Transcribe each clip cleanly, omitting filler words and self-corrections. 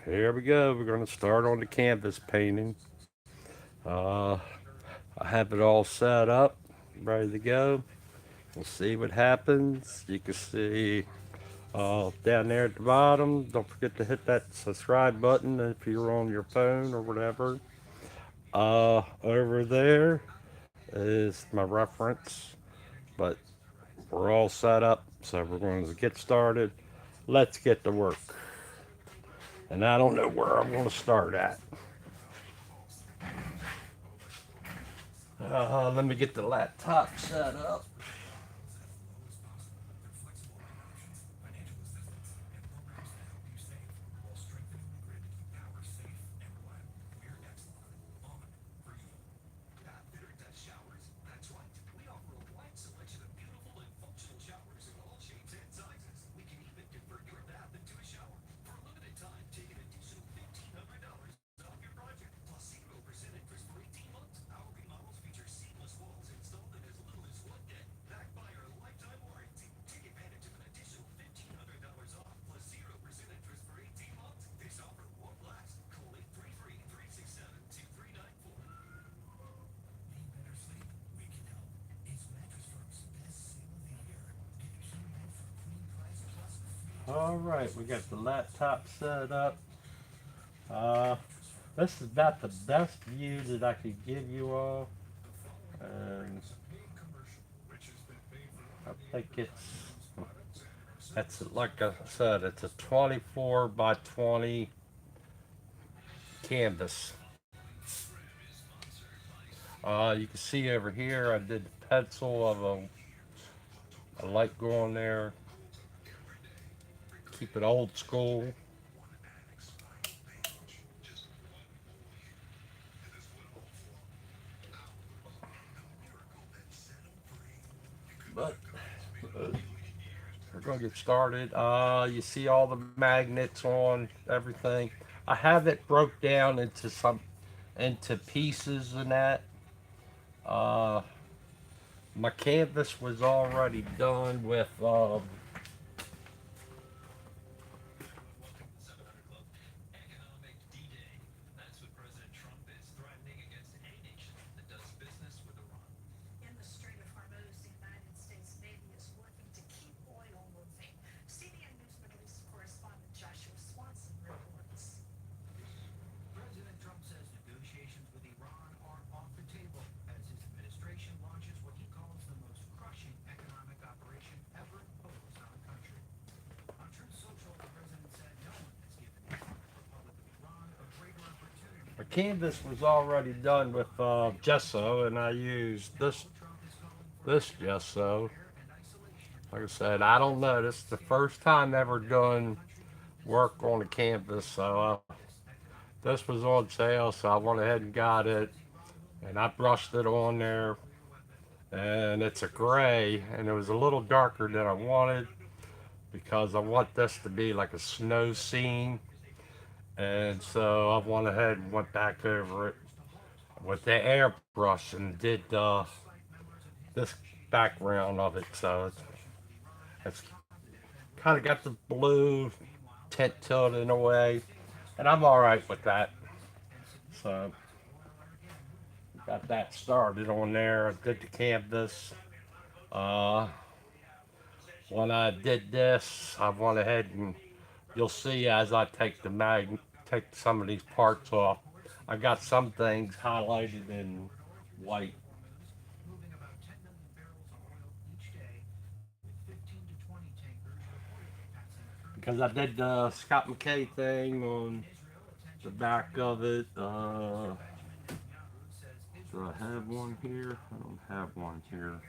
Here we go. We're going to start on the canvas painting. Uh, I have it all set up, ready to go. We'll see what happens. You can see down there at the bottom. Don't forget to hit that subscribe button if you're on your phone or whatever. Over there is my reference, but we're all set up, so we're going to get started. Let's get to work. And I don't know where I'm going to start at. Let me get the laptop set up. All right, we got the laptop set up. Uh, this is about the best view that I could give you all. And I think that's like I said, it's a 24 by 20 canvas. You can see over here, I did the pencil of a light going there. Keep it old school. But we're gonna get started. You see all the magnets on everything. I have it broke down into pieces and that. Uh, my canvas was already done with my canvas was already done with gesso, and I used this gesso. Like I said, I don't know. This is the first time ever done work on a canvas, so this was on sale, so I went ahead and got it, and I brushed it on there, and it's a gray, and it was a little darker than I wanted because I want this to be like a snow scene, and so I went ahead and went back over it with the airbrush and did this background of it, so it's kind of got the blue tint to it in a way, and I'm all right with that. So got that started on there. I did the canvas. Uh, when I did this, I went ahead and you'll see as I take some of these parts off. I got some things highlighted in white because I did the Scott McKay thing on the back of it. Do I have one here? I don't have one here.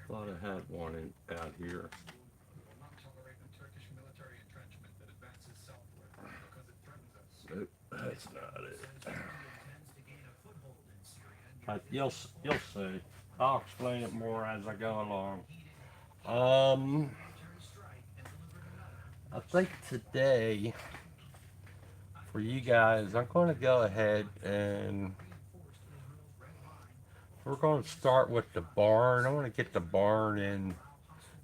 Thought I had one out here. Nope, that's not it. But you'll see. I'll explain it more as I go along. Um, I think today for you guys, I'm going to go ahead and we're going to start with the barn. I want to get the barn in,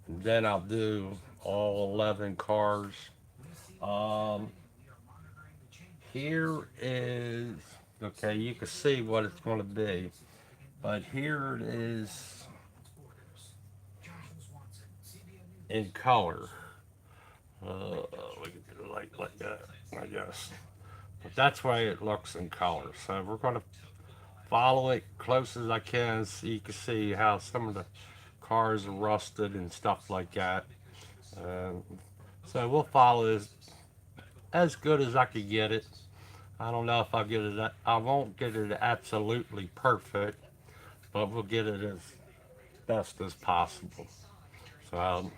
and then I'll do all 11 cars. Um, Here is, okay, you can see what it's going to be, but here it is in color. We can do it like that, I guess. But that's why it looks in color. So we're going to follow it close as I can so you can see how some of the cars are rusted and stuff like that. Um, so we'll follow this as good as I could get it. I don't know if I'll get it. I won't get it absolutely perfect, but we'll get it as best as possible. So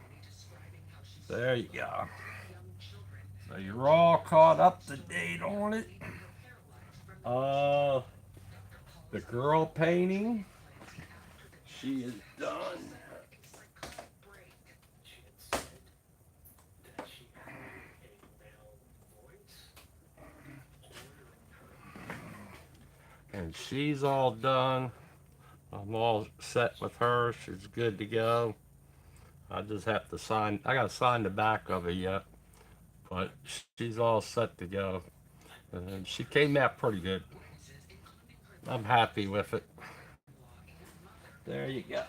there you go. So you're all caught up to date on it. Uh, the girl painting, she is done. And she's all done. I'm all set with her. She's good to go. I just have to sign. I got to sign the back of it yet, but she's all set to go. And she came out pretty good. I'm happy with it. There you go.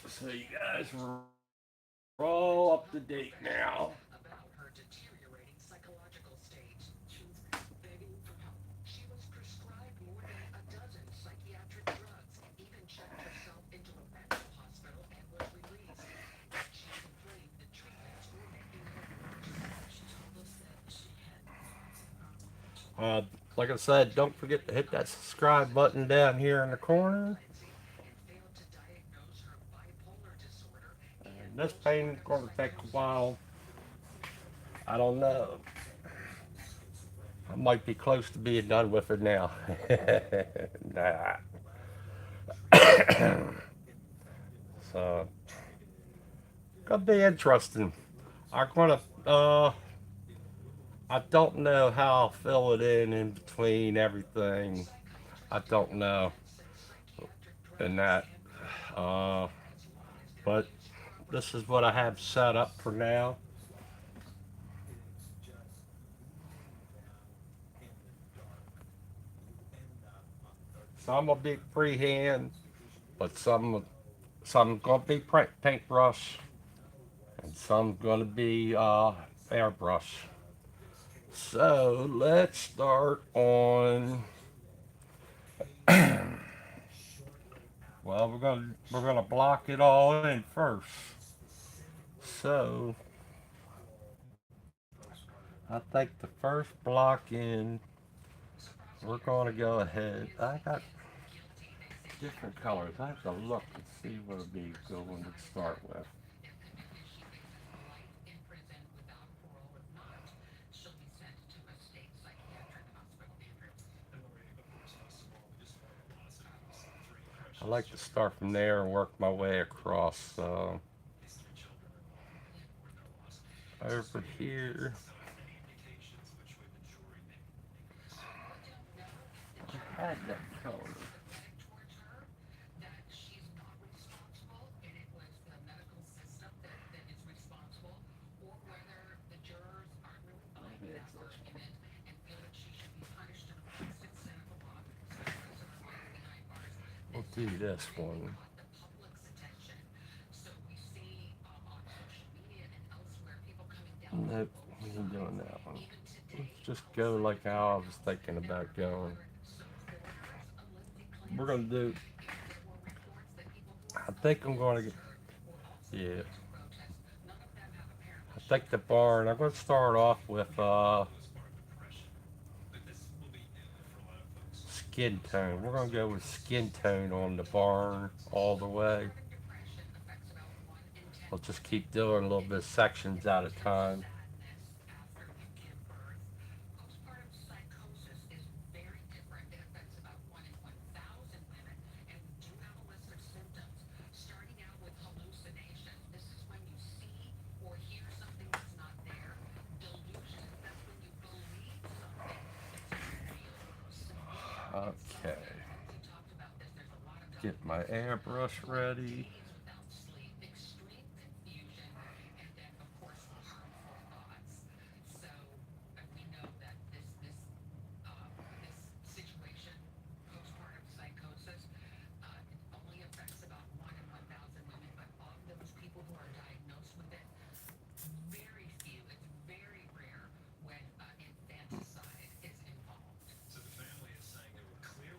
So you guys are all up to date now. Uh, like I said, don't forget to hit that subscribe button down here in the corner. And this painting's going to take a while. I don't know. I might be close to being done with it now. Nah. So, gonna be interesting. I'm gonna, I don't know how I'll fill it in between everything. I don't know. And that, uh, but this is what I have set up for now. Some will be freehand, but some gonna be paintbrush, and some gonna be airbrush. So let's start on. Well, we're gonna block it all in first. So I think the first block in, we're gonna go ahead. I got different colors. I have to look and see what would be a good one to start with. I like to start from there and work my way across. Over here, I had that color. Maybe it's this one. We'll do this one. Nope, we ain't doing that one. Let's just go like how I was thinking about going. We're gonna do. I think I'm gonna get. Yeah. I think the barn. I'm gonna start off with skin tone. We're gonna go with skin tone on the barn all the way. We'll just keep doing a little bit of sections at a time. Okay. Get my airbrush ready.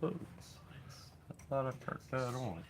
Oh, I thought I turned that on.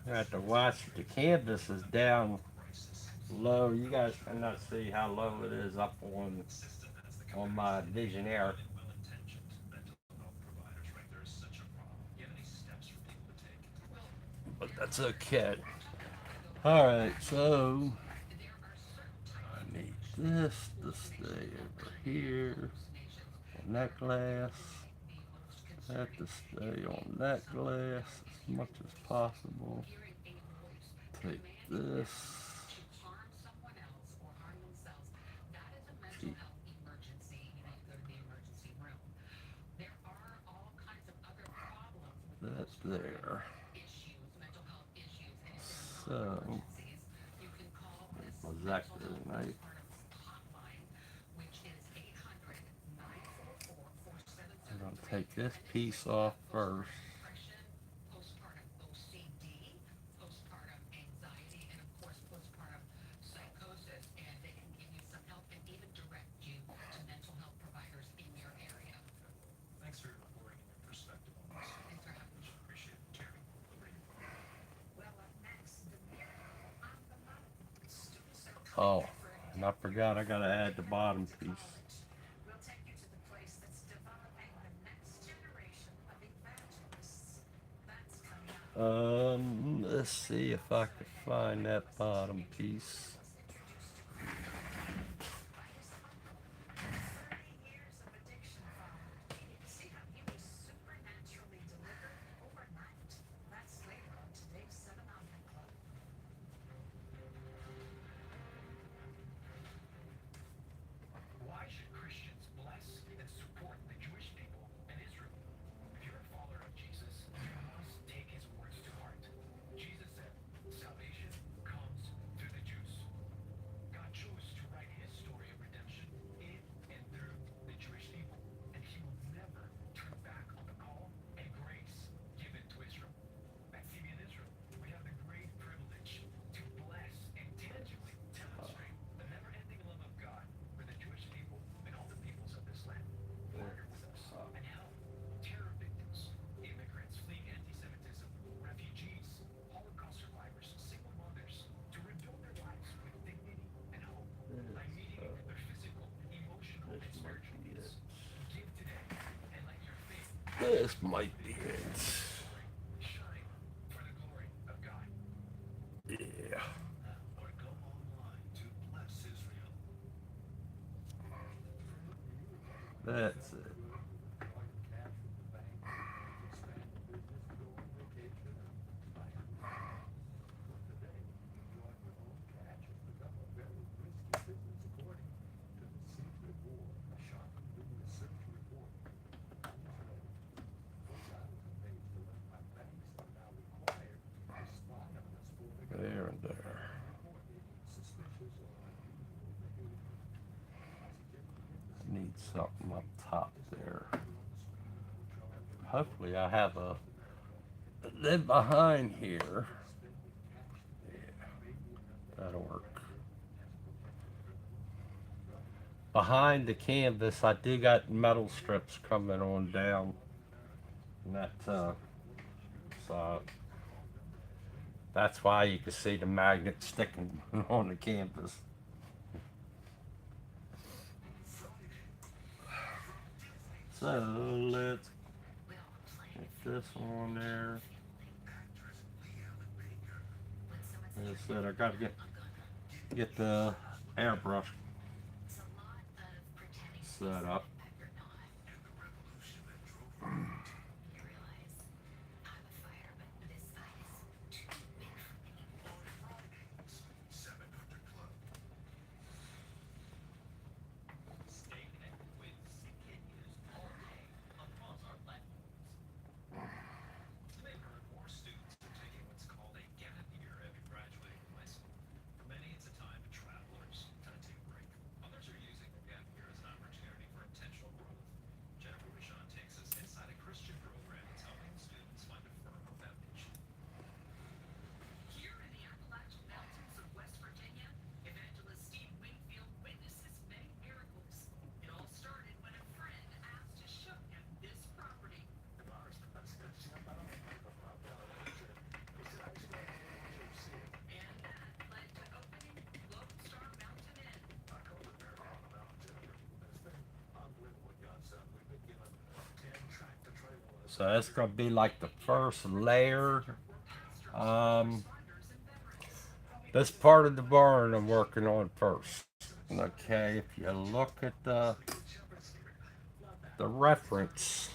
I have to watch. The canvas is down low. You guys cannot see how low it is up on my Visionaire. But that's okay. Alright, so I need this to stay over here on that glass. That to stay on that glass as much as possible. Take this. Keep that there. So, exactly right. I'm going to take this piece off first. Oh, and I forgot I gotta add the bottom piece. Let's see if I can find that bottom piece. This might be it. Yeah. That's it. There and there. I need some hopefully I have a, then behind here, yeah, that'll work. Behind the canvas, I do got metal strips coming on down, and so that's why you can see the magnet sticking on the canvas. So let's get this on there. Like I said, I gotta get the airbrush set up. So that's gonna be like the first layer. Um, this part of the barn I'm working on first. Okay, if you look at the reference,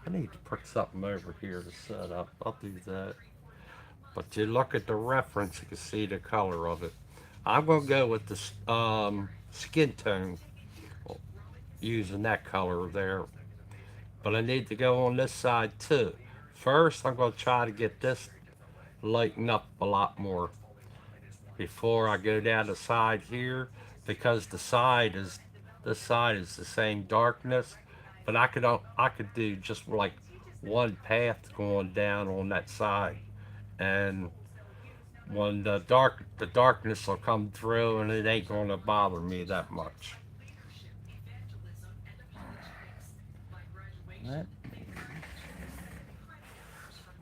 I need to put something over here to set up. I'll do that. But you look at the reference, you can see the color of it. I'm gonna go with the skin tone, using that color there. But I need to go on this side too. First, I'm gonna try to get this lighten up a lot more before I go down the side here, because the side is this side is the same darkness, but I could do just like one path going down on that side, and when the darkness will come through and it ain't gonna bother me that much. Let me,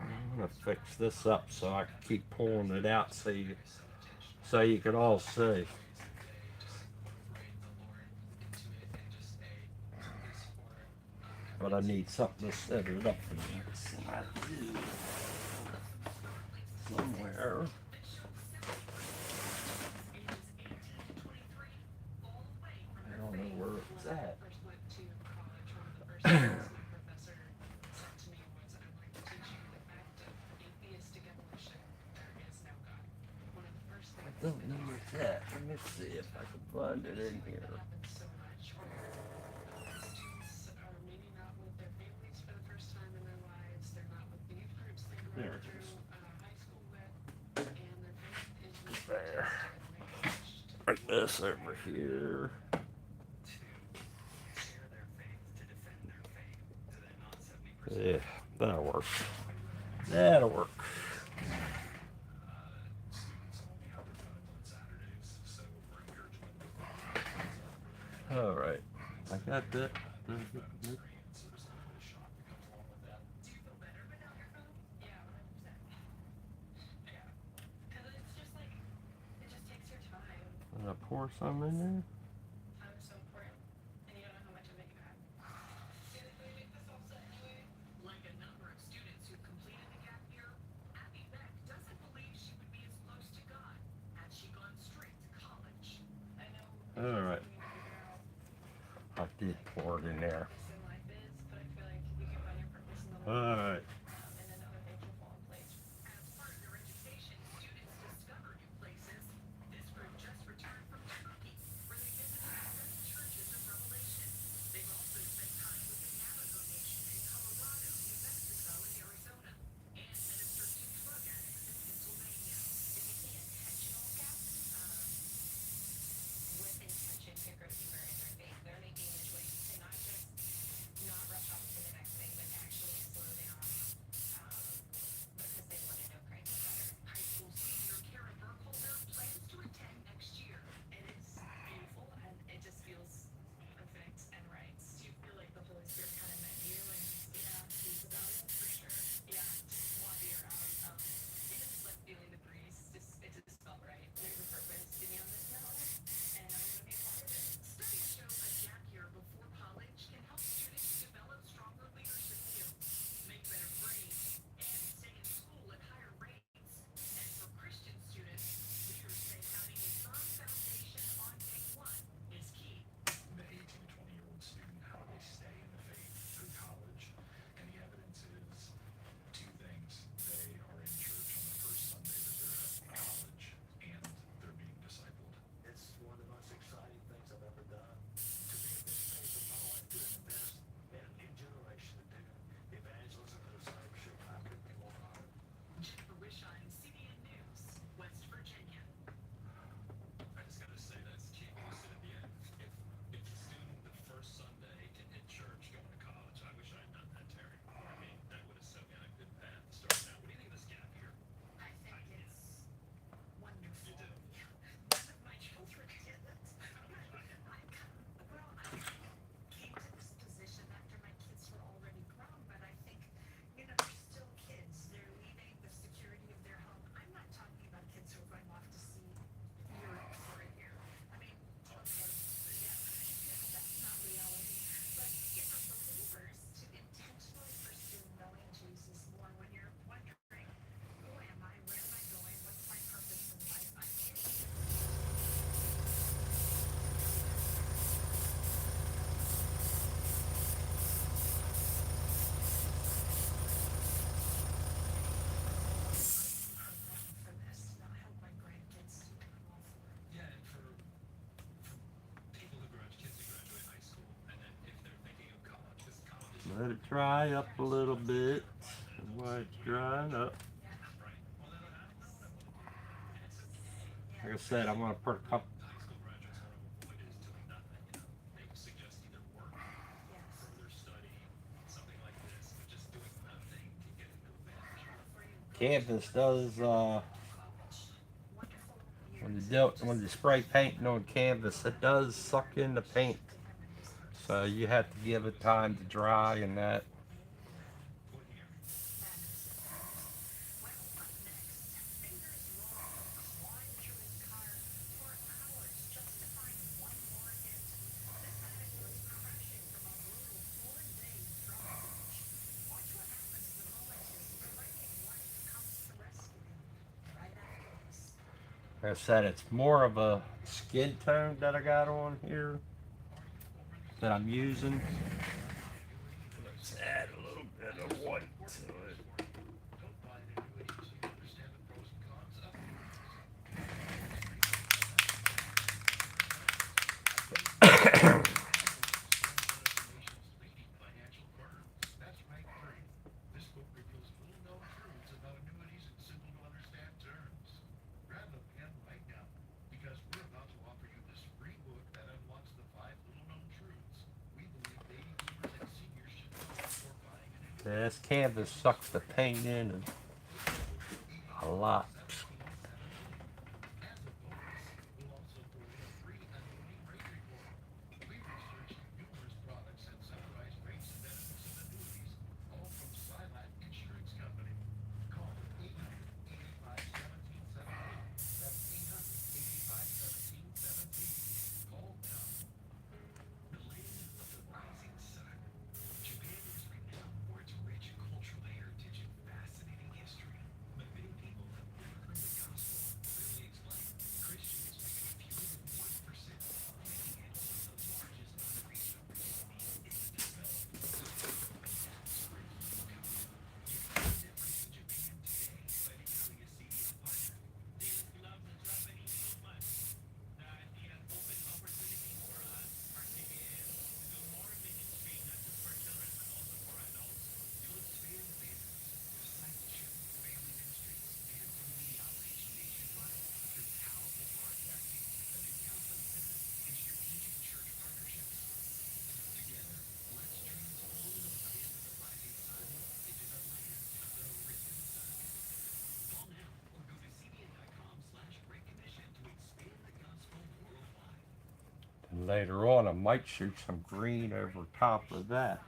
I'm gonna fix this up so I can keep pulling it out so you can all see. But I need something to set it up somewhere. I don't know where it's at. I don't know where it's at. Let me see if I can find it in here. There it is. There. Like this over here. Yeah, that'll work. That'll work. All right, I got that. Gonna pour some in there. All right. I did pour it in there. All right. Let it dry up a little bit. And while it's drying up, like I said, I'm gonna put a couple. Canvas does when you spray painting on canvas, it does suck in the paint. So you have to give it time to dry and that. Like I said, it's more of a skin tone that I got on here that I'm using. Let's add a little bit of white to it. Yeah, this canvas sucks the paint in a lot. And later on, I might shoot some green over top of that.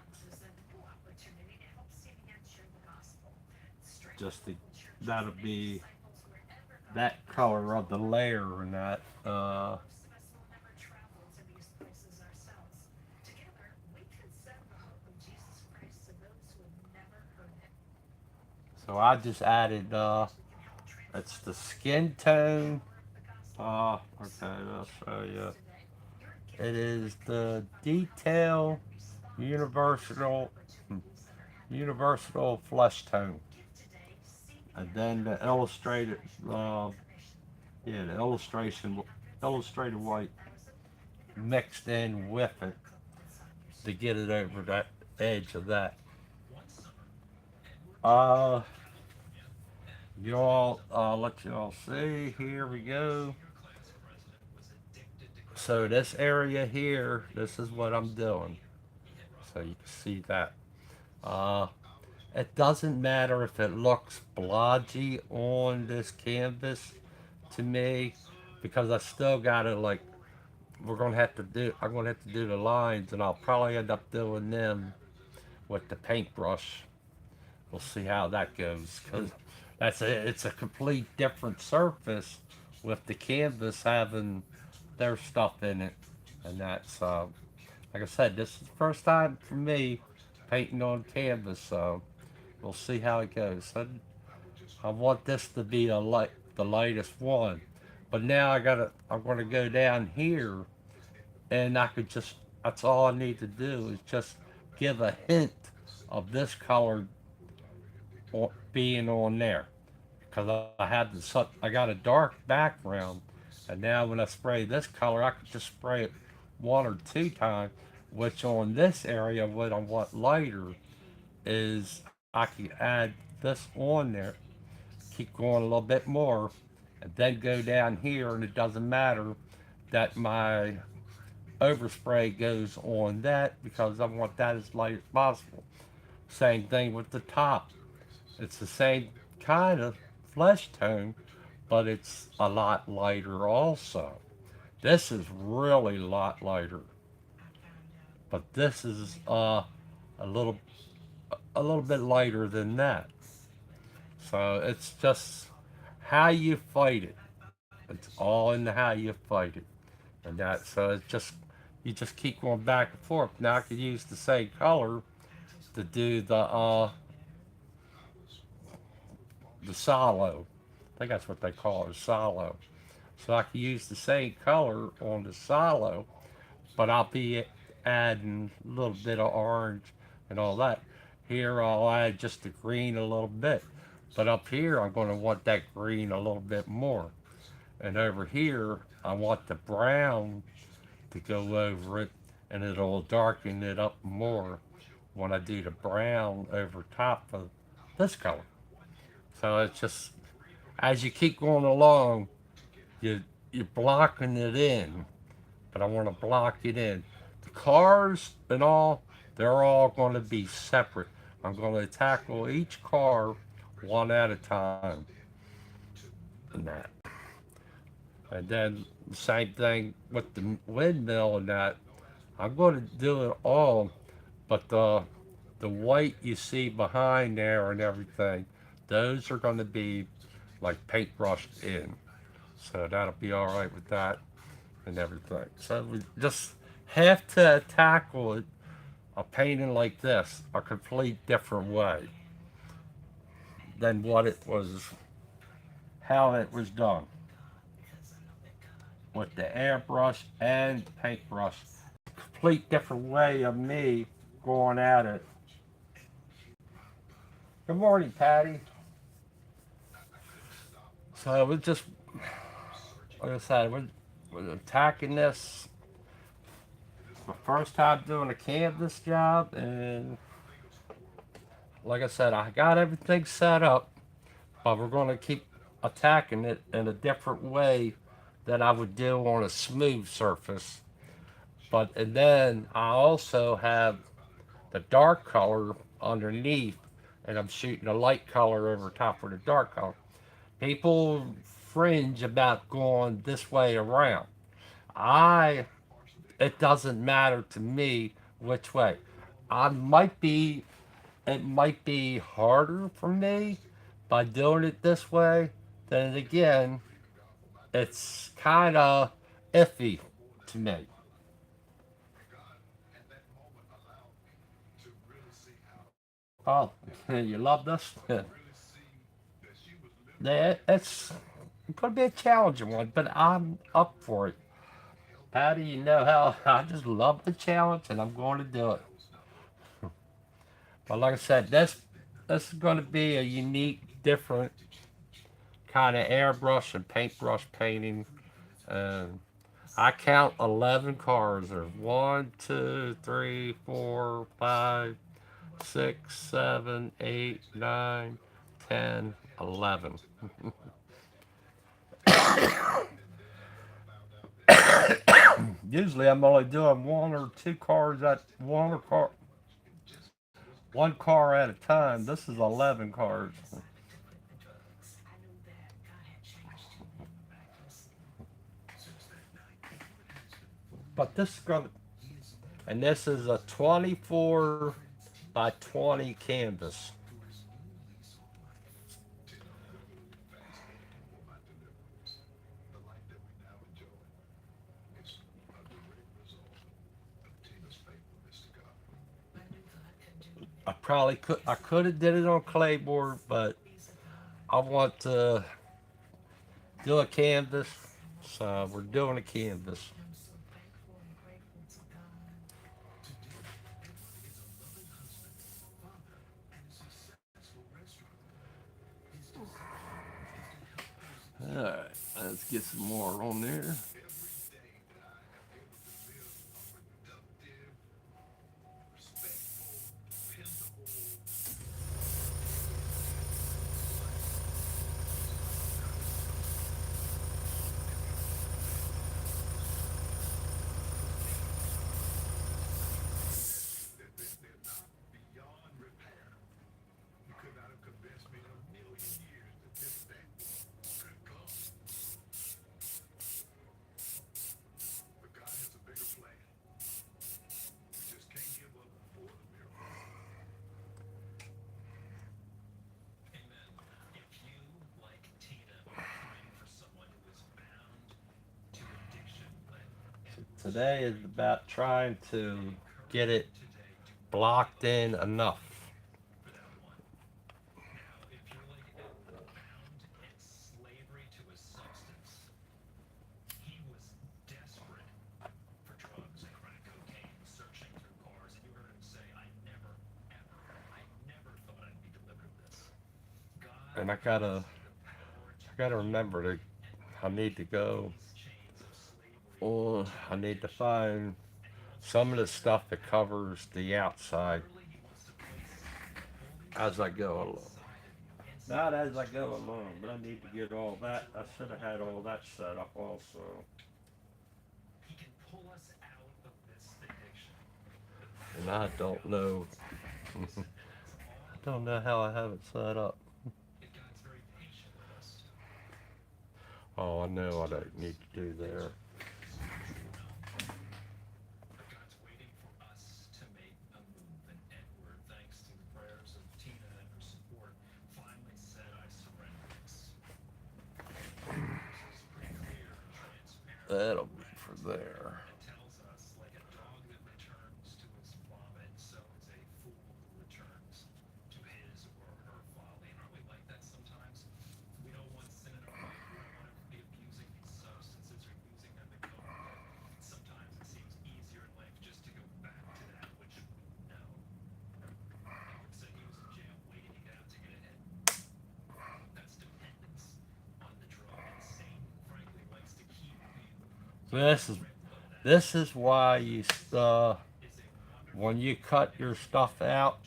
Just to, that'll be that color of the layer and that. So I just added, it's the skin tone. Okay, I'll show you. It is the detail universal universal flesh tone, and then the illustrated, yeah, the illustrated white mixed in with it to get it over that edge of that. Uh, y'all, let y'all see. Here we go. So this area here, this is what I'm doing. So you can see that. Uh, it doesn't matter if it looks blotchy on this canvas to me, because I still got to like, I'm gonna have to do the lines, and I'll probably end up doing them with the paintbrush. We'll see how that goes, because it's a complete different surface with the canvas having their stuff in it, and that's like I said, this is the first time for me painting on canvas, so we'll see how it goes. I want this to be the lightest one, but now I'm gonna go down here, and I could just, that's all I need to do is just give a hint of this color being on there, because I got a dark background, and now when I spray this color, I could just spray it one or two times, which on this area what I want lighter, is I can add this on there, keep going a little bit more, and then go down here, and it doesn't matter that my overspray goes on that because I want that as light as possible. Same thing with the top. It's the same kind of flesh tone, but it's a lot lighter also. This is really a lot lighter, but this is a little a little bit lighter than that. So it's just how you fight it. It's all in how you fight it, and that. So it's just you just keep going back and forth. Now I could use the same color to do the solo. I think that's what they call it, solo. So I can use the same color on the silo, but I'll be adding a little bit of orange and all that. Here I'll add just the green a little bit, but up here I'm going to want that green a little bit more. And over here I want the brown to go over it, and it'll darken it up more when I do the brown over top of this color. So it's just as you keep going along, you you're blocking it in, but I want to block it in. The cars and all, they're all going to be separate. I'm going to tackle each car one at a time. And that. And then the same thing with the windmill and that. I'm going to do it all, but the white you see behind there and everything, those are going to be like paintbrushed in. So that'll be all right with that and everything. So we just have to tackle it, a painting like this, a complete different way than what it was, how it was done with the airbrush and the paintbrush. Complete different way of me going at it. Good morning, Patty. So we just, like I said, we're attacking this. My first time doing a canvas job, and like I said, I got everything set up, but we're going to keep attacking it in a different way than I would do on a smooth surface. But and then I also have the dark color underneath, and I'm shooting a light color over top of the dark color. People fringe about going this way around. I It doesn't matter to me which way. I might be It might be harder for me by doing it this way. Then again, it's kind of iffy to me. Oh, you love this? Yeah, it's going to be a challenging one, but I'm up for it. Patty, you know how I just love the challenge, and I'm going to do it. But like I said, this is going to be a unique, different kind of airbrush and paintbrush painting. Um, I count 11 cars. There's 1, 2, 3, 4, 5, 6, 7, 8, 9, 10, 11. Usually I'm only doing one or two cars at one car at a time. This is 11 cars. But this is going to, and this is a 24 by 20 canvas. I could have did it on clayboard, but I want to do a canvas, so we're doing a canvas. All right, let's get some more on there. Today is about trying to get it blocked in enough. And I gotta remember to I need to go on I need to find some of the stuff that covers the outside as I go along. Not as I go along, but I need to get all that. I should have had all that set up also. And I don't know. I don't know how I have it set up. Oh, I know what I need to do there. That'll be for there. This is this is why when you cut your stuff out,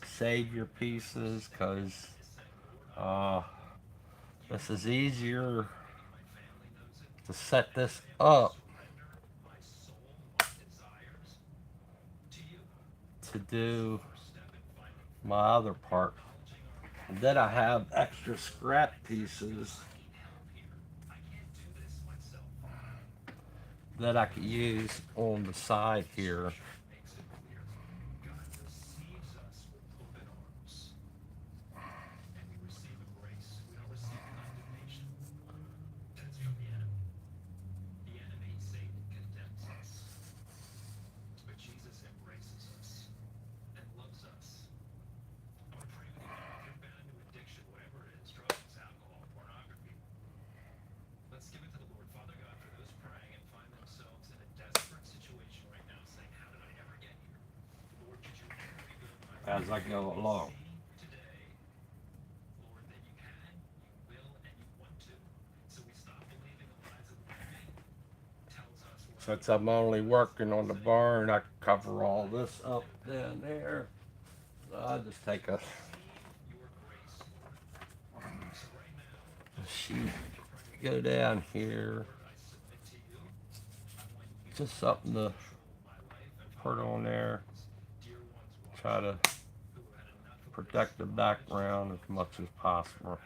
save your pieces, cause uh, this is easier to set this up to do my other part. And then I have extra scrap pieces that I could use on the side here. As I go along. Since I'm only working on the barn, I can cover all this up down there. So I'll just take a sheet, go down here, just something to put on there, try to protect the background as much as possible.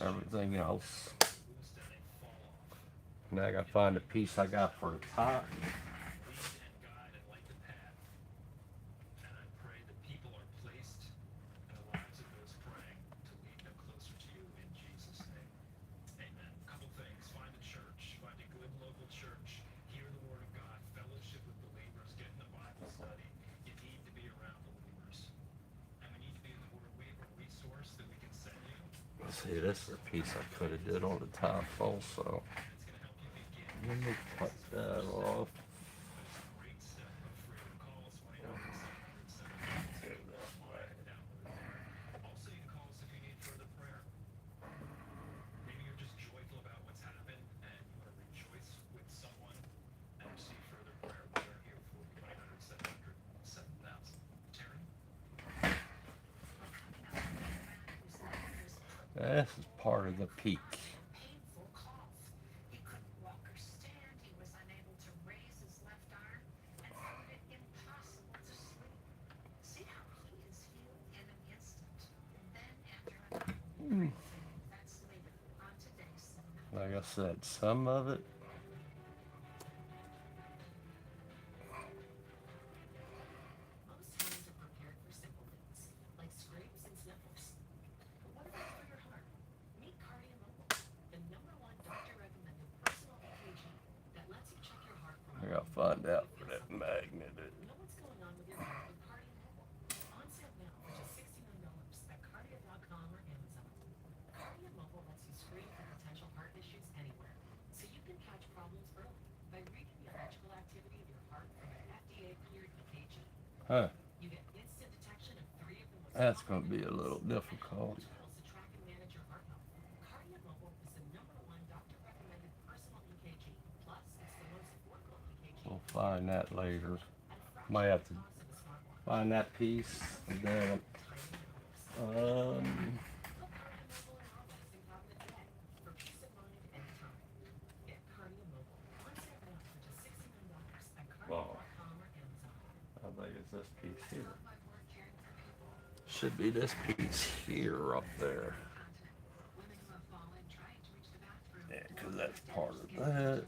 Everything else. Now I gotta find the piece I got for the top. See, this is a piece I could have did on the top also. Let me cut that off. This is part of the peak. Like I said, some of it Huh. That's going to be a little difficult. We'll find that later. Might have to find that piece and then um, well, I think it's this piece here. Should be this piece here up there. Yeah, because that's part of that.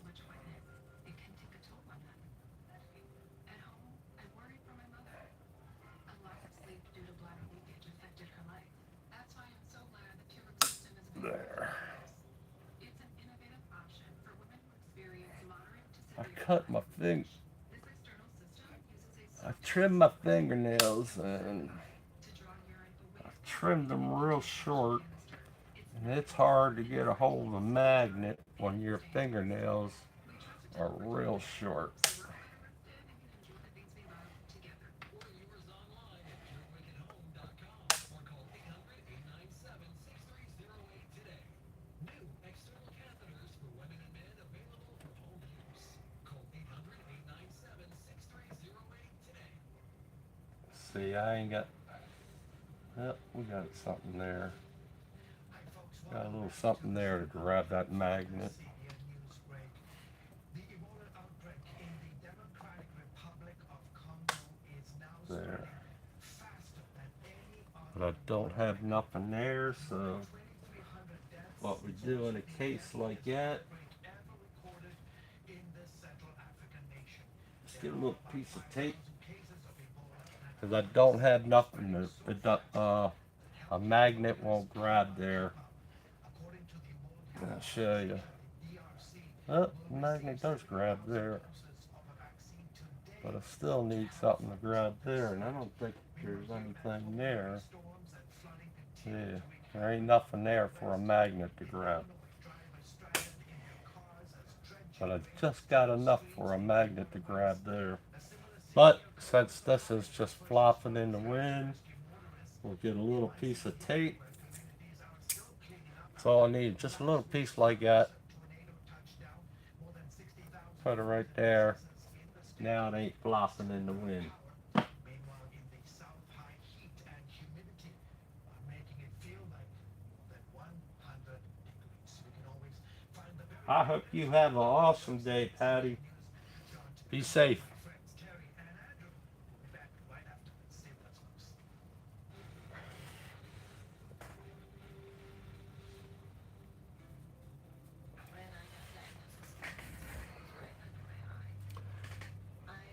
There. I cut my finger. I trimmed my fingernails and I trimmed them real short. And it's hard to get a hold of a magnet when your fingernails are real short. See, I ain't got. Yep, we got something there. Got a little something there to grab that magnet. There. But I don't have nothing there, so what we do in a case like that, just get a little piece of tape. Because I don't have nothing a magnet won't grab there. I'll show you. Oh, the magnet does grab there. But I still need something to grab there, and I don't think there's anything there. Yeah, there ain't nothing there for a magnet to grab. But I just got enough for a magnet to grab there. But since this is just flopping in the wind, we'll get a little piece of tape. That's all I need, just a little piece like that. Put it right there. Now it ain't flopping in the wind. I hope you have an awesome day, Patty. Be safe.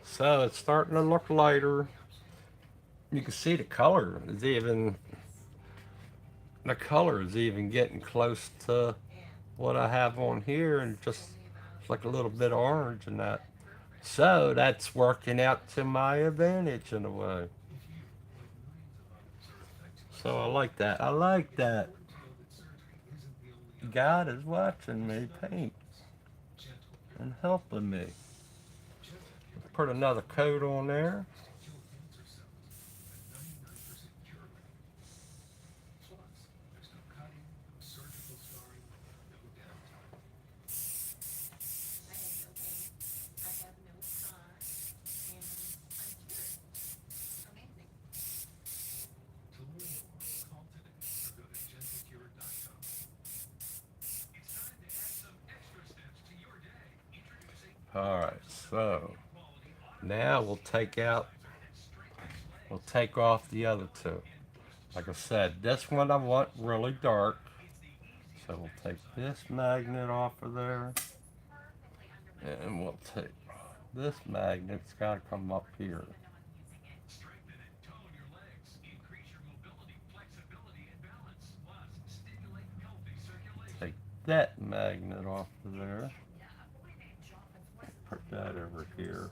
So it's starting to look lighter. You can see the color is even getting close to what I have on here, and just it's like a little bit of orange in that. So that's working out to my advantage in a way. So I like that. I like that. God is watching me paint and helping me. Put another coat on there. Alright, so now we'll take off the other two. Like I said, this one I want really dark. So we'll take this magnet off of there. And we'll take this magnet's got to come up here. Take that magnet off of there. Put that over here.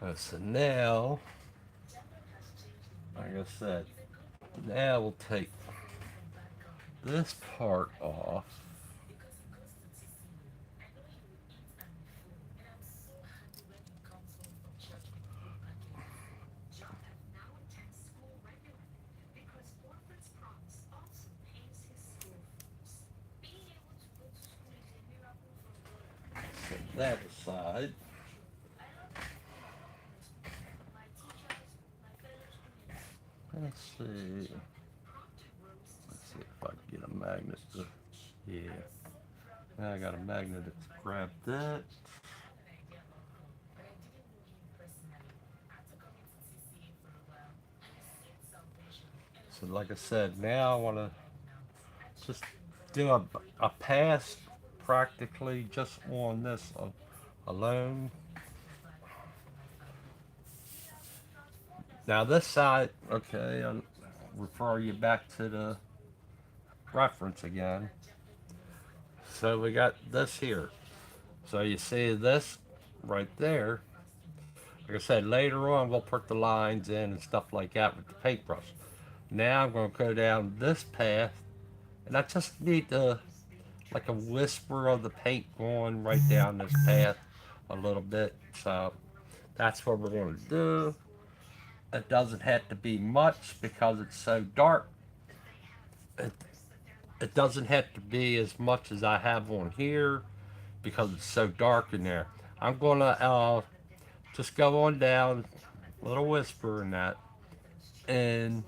So now, like I said, now we'll take this part off. Set that aside. Let's see. Let's see if I can get a magnet to, yeah. Now I got a magnet to grab that. So like I said, now I want to just do a pass practically just on this alone. Now this side, okay, I'll refer you back to the reference again. So we got this here. So you see this right there. Like I said, later on we'll put the lines in and stuff like that with the paintbrush. Now I'm going to go down this path, and I just need to, like a whisper of the paint going right down this path a little bit. So that's what we're going to do. It doesn't have to be much because it's so dark. It, it doesn't have to be as much as I have on here because it's so dark in there. I'm going to just go on down, little whisper in that, and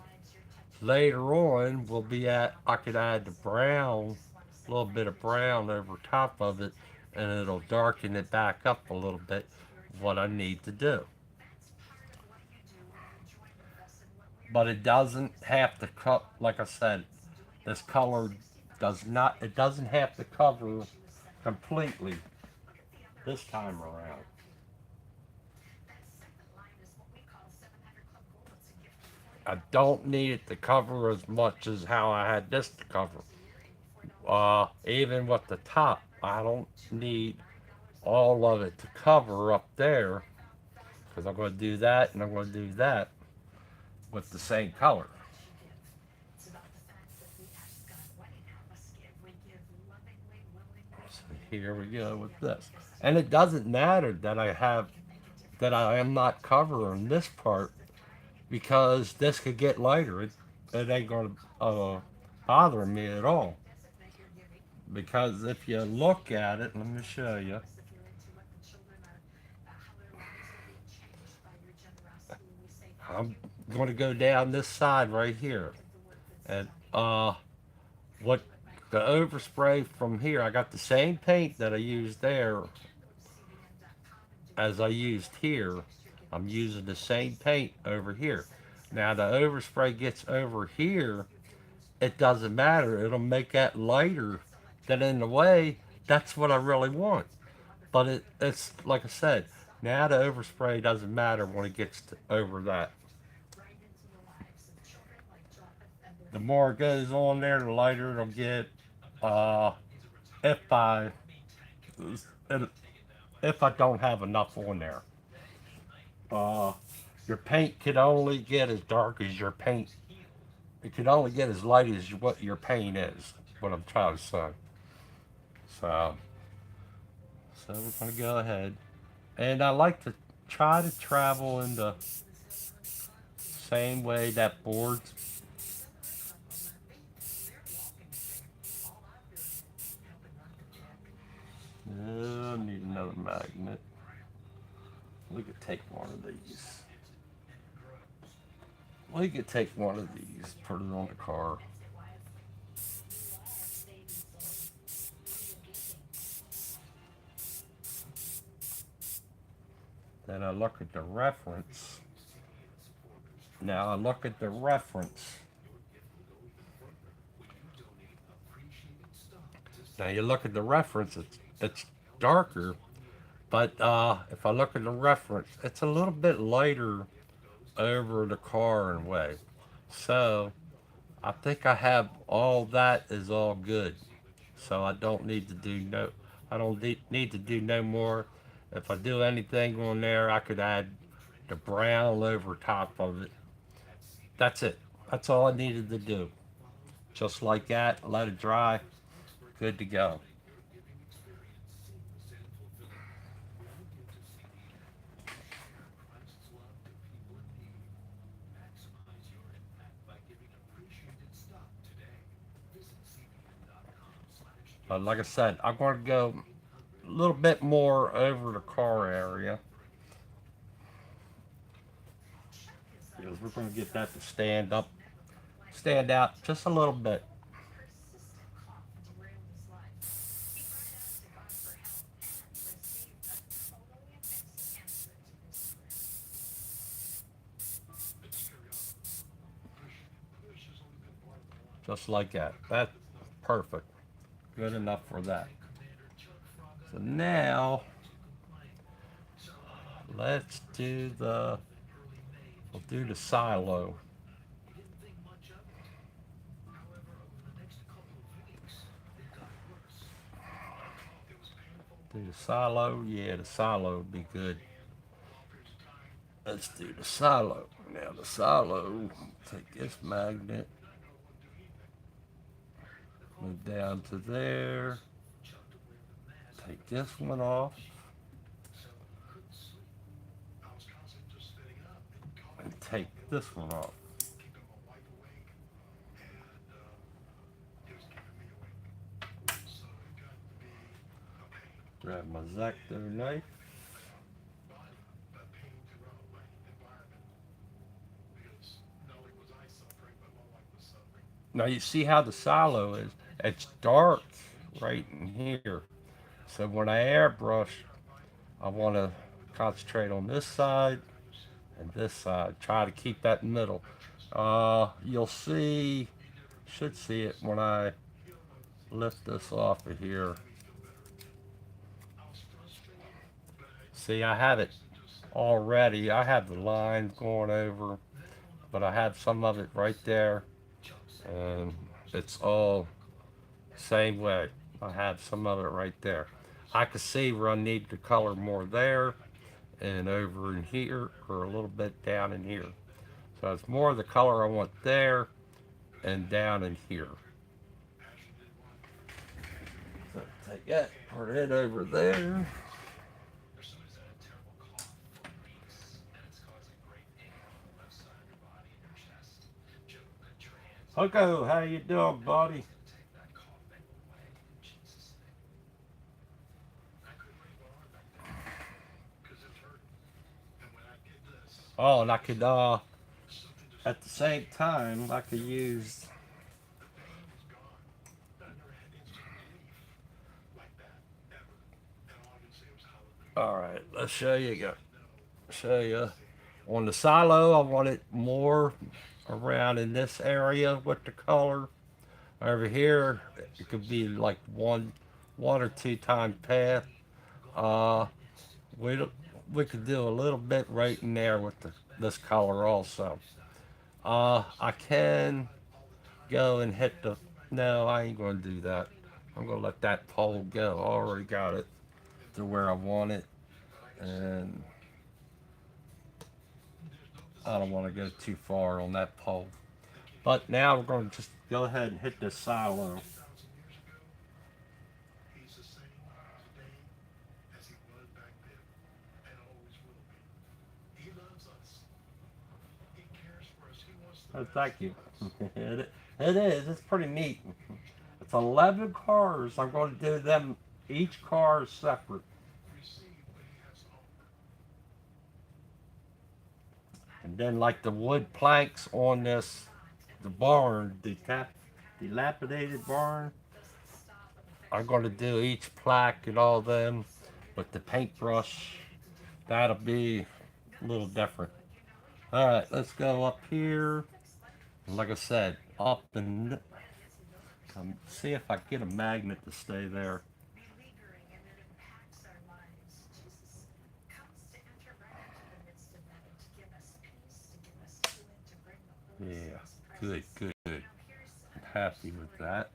later on we'll be at, I could add the brown, a little bit of brown over top of it, and it'll darken it back up a little bit, what I need to do. But it doesn't have to cut, like I said, this color does not, it doesn't have to cover completely this time around. I don't need it to cover as much as how I had this to cover. Even with the top, I don't need all of it to cover up there because I'm going to do that and I'm going to do that with the same color. So here we go with this. And it doesn't matter that I am not covering this part because this could get lighter. It ain't going to bother me at all. Because if you look at it, let me show you. I'm going to go down this side right here. And what the overspray from here, I got the same paint that I used there as I used here. I'm using the same paint over here. Now the overspray gets over here, it doesn't matter. It'll make that lighter. Then in a way, that's what I really want. But it's like I said, now the overspray doesn't matter when it gets over that. The more it goes on there, the lighter it'll get. Uh, if I if I don't have enough on there, uh, your paint can only get as dark as your paint. It can only get as light as what your paint is. What I'm trying to say. So, so we're gonna go ahead, and I like to try to travel in the same way that board's. I need another magnet. We could take one of these. We could take one of these, put it on the car. Then I look at the reference. Now I look at the reference. Now you look at the reference, it's darker, but if I look at the reference, it's a little bit lighter over the car in a way. So I think I have all that is all good. So I don't need to do no, I don't need to do no more. If I do anything on there, I could add the brown over top of it. That's it. That's all I needed to do. Just like that, let it dry, good to go. But like I said, I'm going to go a little bit more over the car area because we're going to get that to stand out just a little bit, just like that. That's perfect. Good enough for that. So now let's do we'll do the silo. Do the silo. Yeah, the silo would be good. Let's do the silo. Now the silo, take this magnet, move down to there, take this one off, and take this one off. Grab my Zacto knife. Now you see how the silo is? It's dark right in here. So when I airbrush, I want to concentrate on this side and this side. Try to keep that middle. You'll see, should see it when I lift this off of here. See, I have it already. I have the lines going over, but I have some of it right there, and it's all same way. I have some of it right there. I can see where I need to color more there and over in here or a little bit down in here. So it's more of the color I want there and down in here. So take that, put it over there. Hugo, how you doing, buddy? Oh, and I could at the same time I could use. All right, let's show you. Go show you on the silo. I want it more around in this area with the color. Over here, it could be like one or two time path. Uh, we we could do a little bit right in there with this color also. I can go and hit the. No, I ain't gonna do that. I'm gonna let that pole go. I already got it to where I want it, and I don't want to go too far on that pole. But now we're going to just go ahead and hit this silo. Oh, thank you. It is. It's pretty neat. It's 11 cars. I'm going to do them. Each car is separate. And then like the wood planks on this, the barn, the dilapidated barn, I'm going to do each plaque and all them with the paintbrush. That'll be a little different. All right, let's go up here. Like I said, up and see if I can get a magnet to stay there. Yeah, good, good, good. I'm happy with that.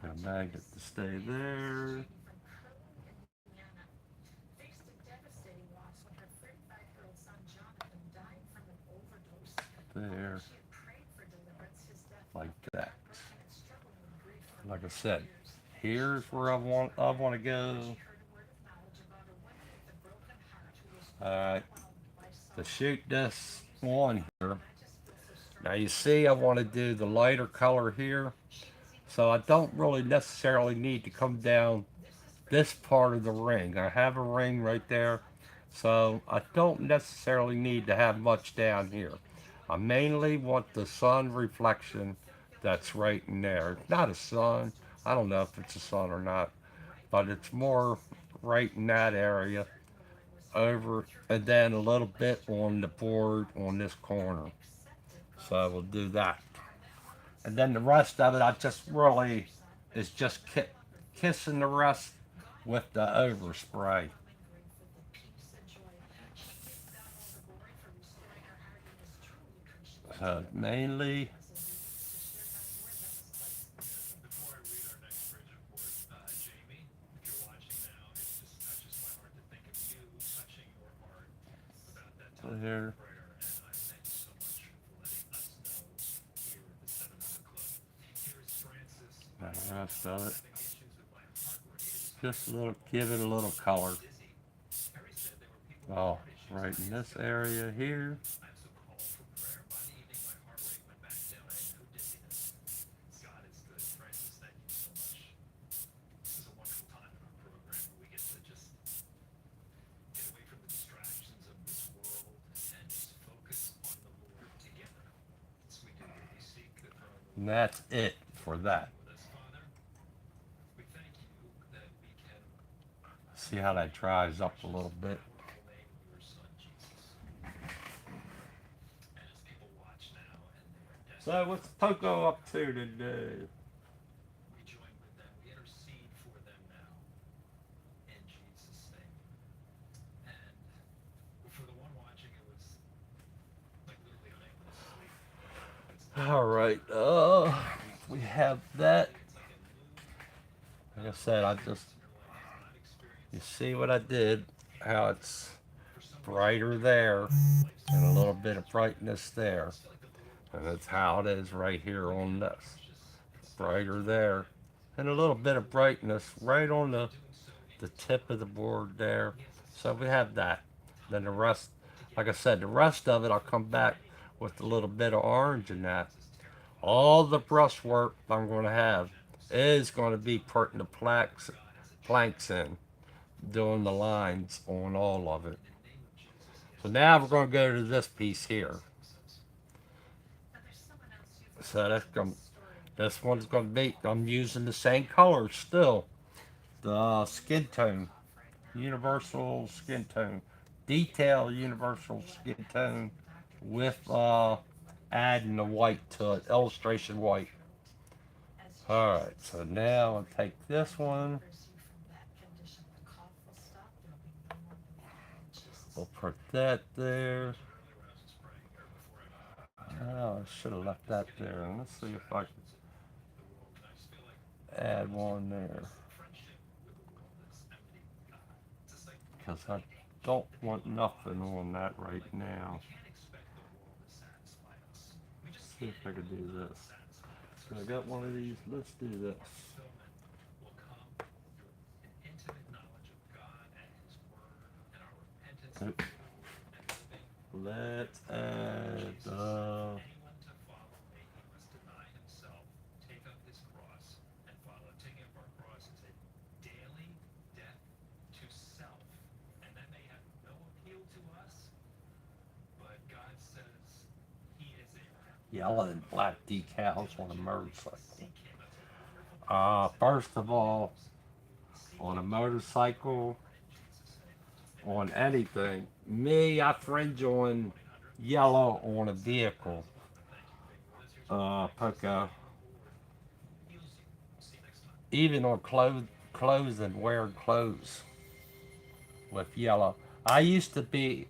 Got a magnet to stay there. there, like that. Like I said, here's where I want to go. Alright, to shoot this one here. Now you see I want to do the lighter color here. So I don't really necessarily need to come down this part of the ring. I have a ring right there. So I don't necessarily need to have much down here. I mainly want the sun reflection that's right in there. It's not a sun. I don't know if it's a sun or not, but it's more right in that area over, and then a little bit on the board on this corner. So we'll do that. And then the rest of it, I just really is just kissing the rest with the overspray. Mainly, here, the rest of it, just a little, give it a little color. Oh, right in this area here. And that's it for that. See how that dries up a little bit. So what's Poco up to today? All right. We have that. Like I said, you see what I did? How it's brighter there and a little bit of brightness there. And that's how it is right here on this. Brighter there and a little bit of brightness right on the tip of the board there. So we have that. Then the rest, like I said, the rest of it I'll come back with a little bit of orange in that. All the brush work I'm going to have is going to be putting the planks in, doing the lines on all of it. So now we're going to go to this piece here. So this one's going to be, I'm using the same color still. The skin tone, universal skin tone, detail universal skin tone with adding the white to it, illustration white. Alright, so now I'll take this one. We'll put that there. Oh, I should have left that there. Let's see if I can add one there. Because I don't want nothing on that right now. Let's see if I can do this. So I got one of these. Let's do this. Oops. Let's add yellow and black decals on a motorcycle. First of all, on a motorcycle, on anything, I fringe on yellow on a vehicle. Poco. Even on clothes and wearing clothes with yellow. I used to do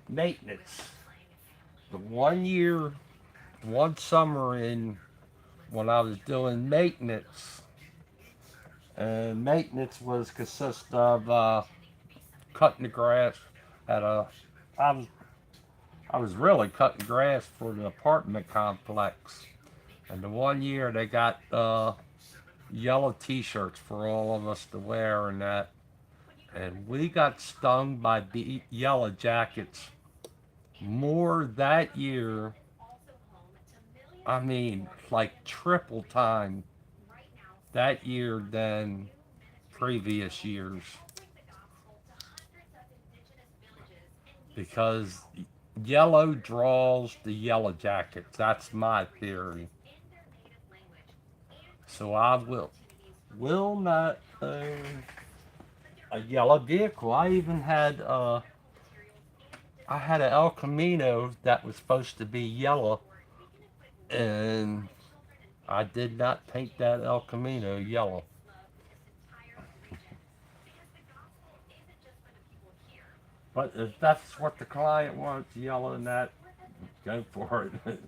maintenance. The one summer in when I was doing maintenance, and maintenance was consist of cutting the grass at a I was I was really cutting grass for the apartment complex, and the one year they got yellow T-shirts for all of us to wear and that, and we got stung by yellow jackets more that year. I mean, like triple time that year than previous years, because yellow draws the yellow jackets. That's my theory. So I will not own a yellow vehicle. I had an El Camino that was supposed to be yellow, and I did not paint that El Camino yellow. But if that's what the client wants, yellow and that, go for it.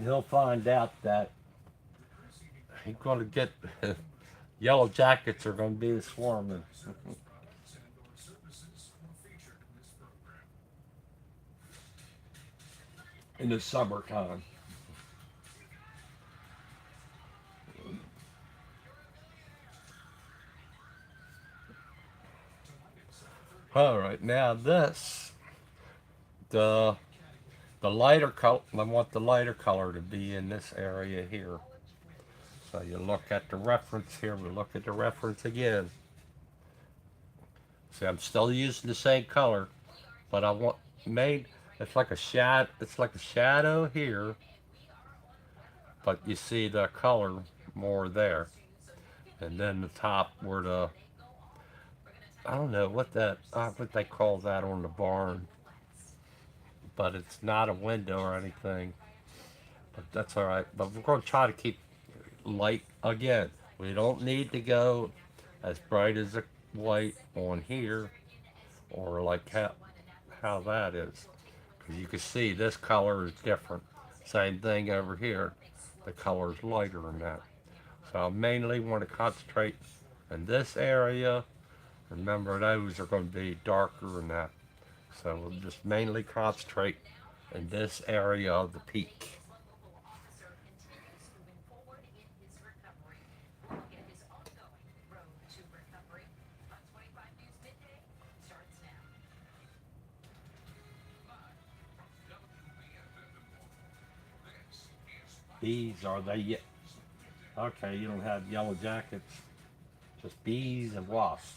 He'll find out that he's going to get yellow jackets are going to be swarming in the summertime. All right, now this the lighter color. I want the lighter color to be in this area here. So you look at the reference here. We look at the reference again. See, I'm still using the same color, but I want made. It's like a shadow. It's like a shadow here, but you see the color more there. And then the top where I don't know what they call that on the barn, but it's not a window or anything. But that's all right. But we're going to try to keep light again. We don't need to go as bright as the white on here, or like how that is. Because you can see this color is different. Same thing over here. The color is lighter than that. So I mainly want to concentrate in this area. Remember, those are going to be darker than that. So we'll just mainly concentrate in this area of the peak. These are the okay. You don't have yellow jackets, just bees and wasps.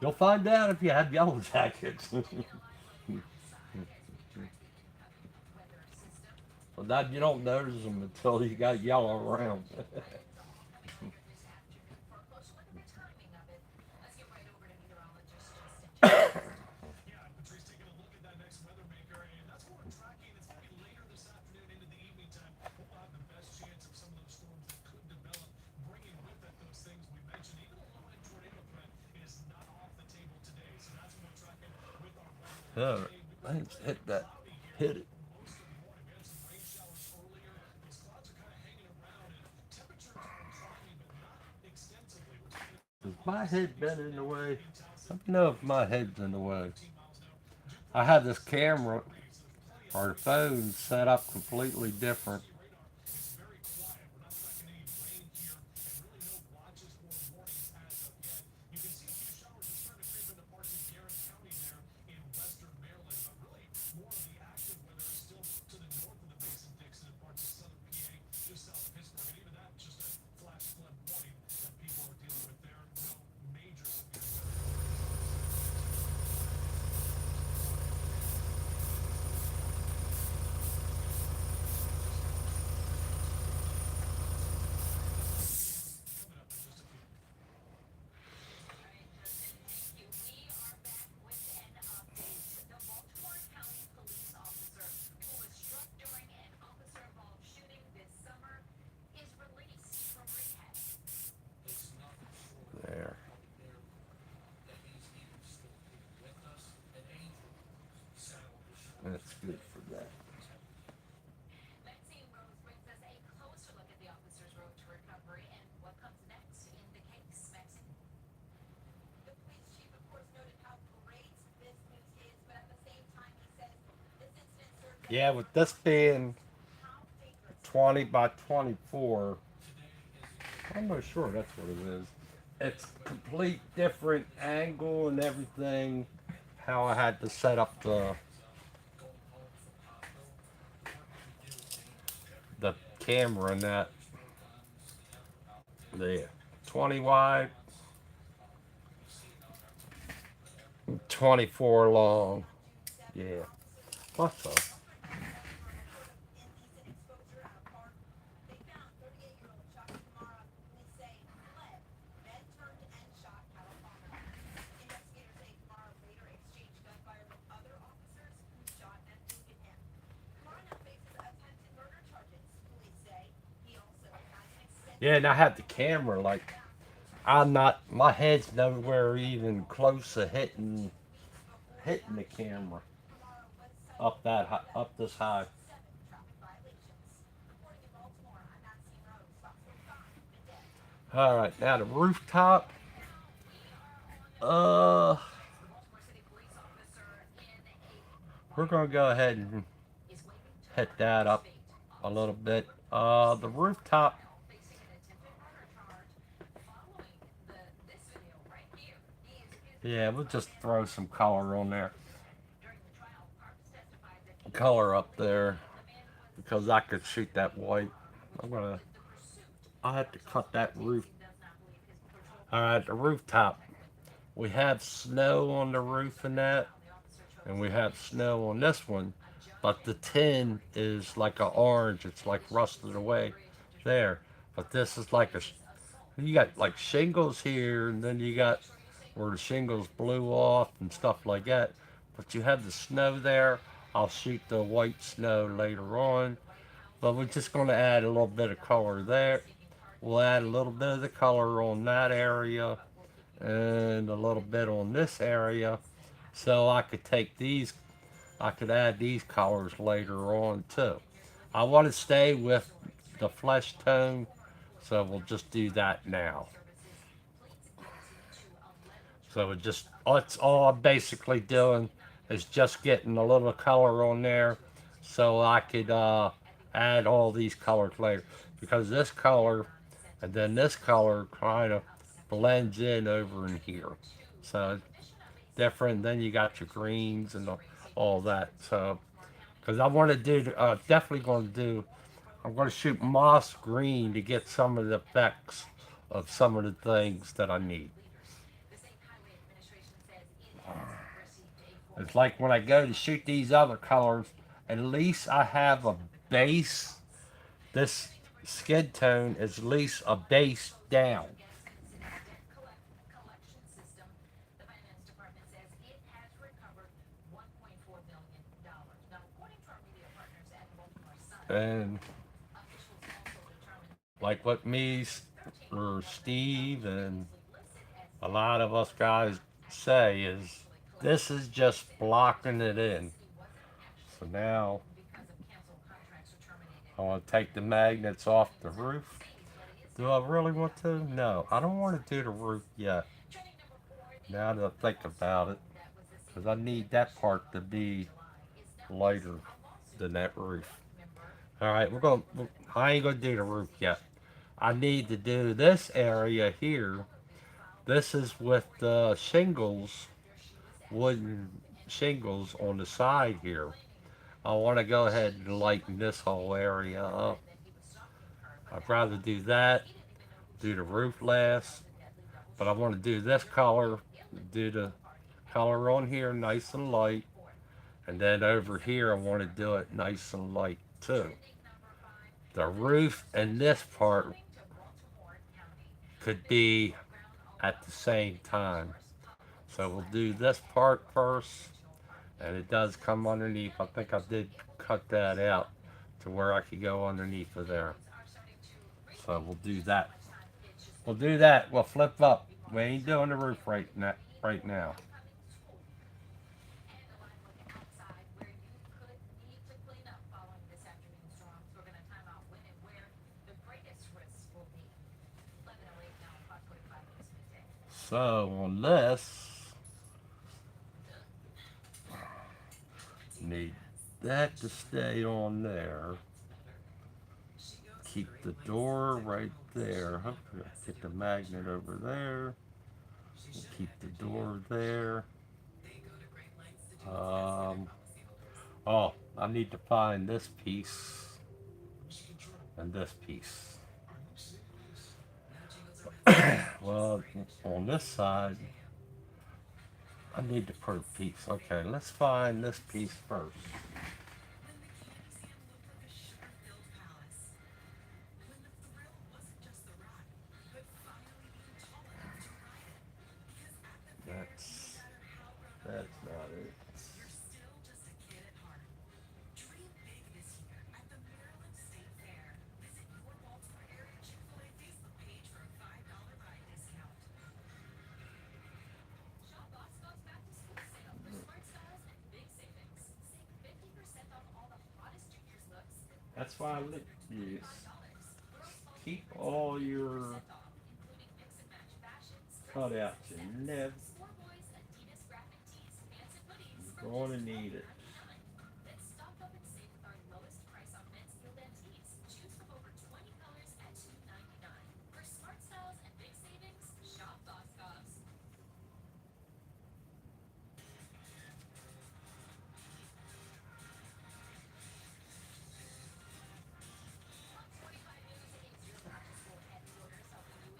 You'll find out if you have yellow jackets. But that you don't notice them until you got yellow around. All right, let's hit that. Hit it. Is my head been in the way? I don't know if my head's in the way. I have this camera or phone set up completely different. There. That's good for that. Yeah, with this being 20 by 24, I'm not sure that's what it is. It's complete different angle and everything. How I had to set up the camera and that. The 20 wide, 24 long. Yeah. What's up? Yeah, and I had the camera like I'm not. My head's nowhere even close to hitting the camera up that high, up this high. All right, now the rooftop. Uh, we're gonna go ahead and hit that up a little bit. The rooftop. Yeah, we'll just throw some color on there. Color up there because I could shoot that white. I'm gonna. I have to cut that roof. All right, the rooftop. We have snow on the roof and that, and we have snow on this one, but the tin is like a orange. It's like rusted away there. But this is like you got like shingles here, and then you got where the shingles blew off and stuff like that. But you have the snow there. I'll shoot the white snow later on, but we're just going to add a little bit of color there. We'll add a little bit of the color on that area and a little bit on this area. So I could take these, I could add these colors later on too. I want to stay with the flesh tone, so we'll just do that now. So it just, that's all I'm basically doing is just getting a little color on there so I could add all these colors later. Because this color and then this color kind of blends in over in here. So different. Then you got your greens and all that. So, because I want to do, definitely going to do, I'm going to shoot moss green to get some of the effects of some of the things that I need. It's like when I go to shoot these other colors, at least I have a base. This skin tone is at least a base down. And like what me or Steve and a lot of us guys say is this is just blocking it in. So now I want to take the magnets off the roof. Do I really want to? No, I don't want to do the roof yet. Now that I think about it, because I need that part to be lighter than that roof. All right, we're going. I ain't gonna do the roof yet. I need to do this area here. This is with the shingles, wooden shingles on the side here. I want to go ahead and lighten this whole area up. I'd rather do that, do the roof last, but I want to do this color, do the color on here nice and light, and then over here I want to do it nice and light too. The roof and this part could be at the same time. So we'll do this part first, and it does come underneath. I think I did cut that out to where I could go underneath of there. So we'll do that. We'll do that. We'll flip up. We ain't doing the roof right now. So on this, need. that to stay on there. Keep the door right there. Hopefully I get the magnet over there. Keep the door there. Um, oh, I need to find this piece and this piece. Well, on this side, I need to put a piece. Okay, let's find this piece first. That's that's not it. That's why I look you keep all your cutouts. You never you're going to need it.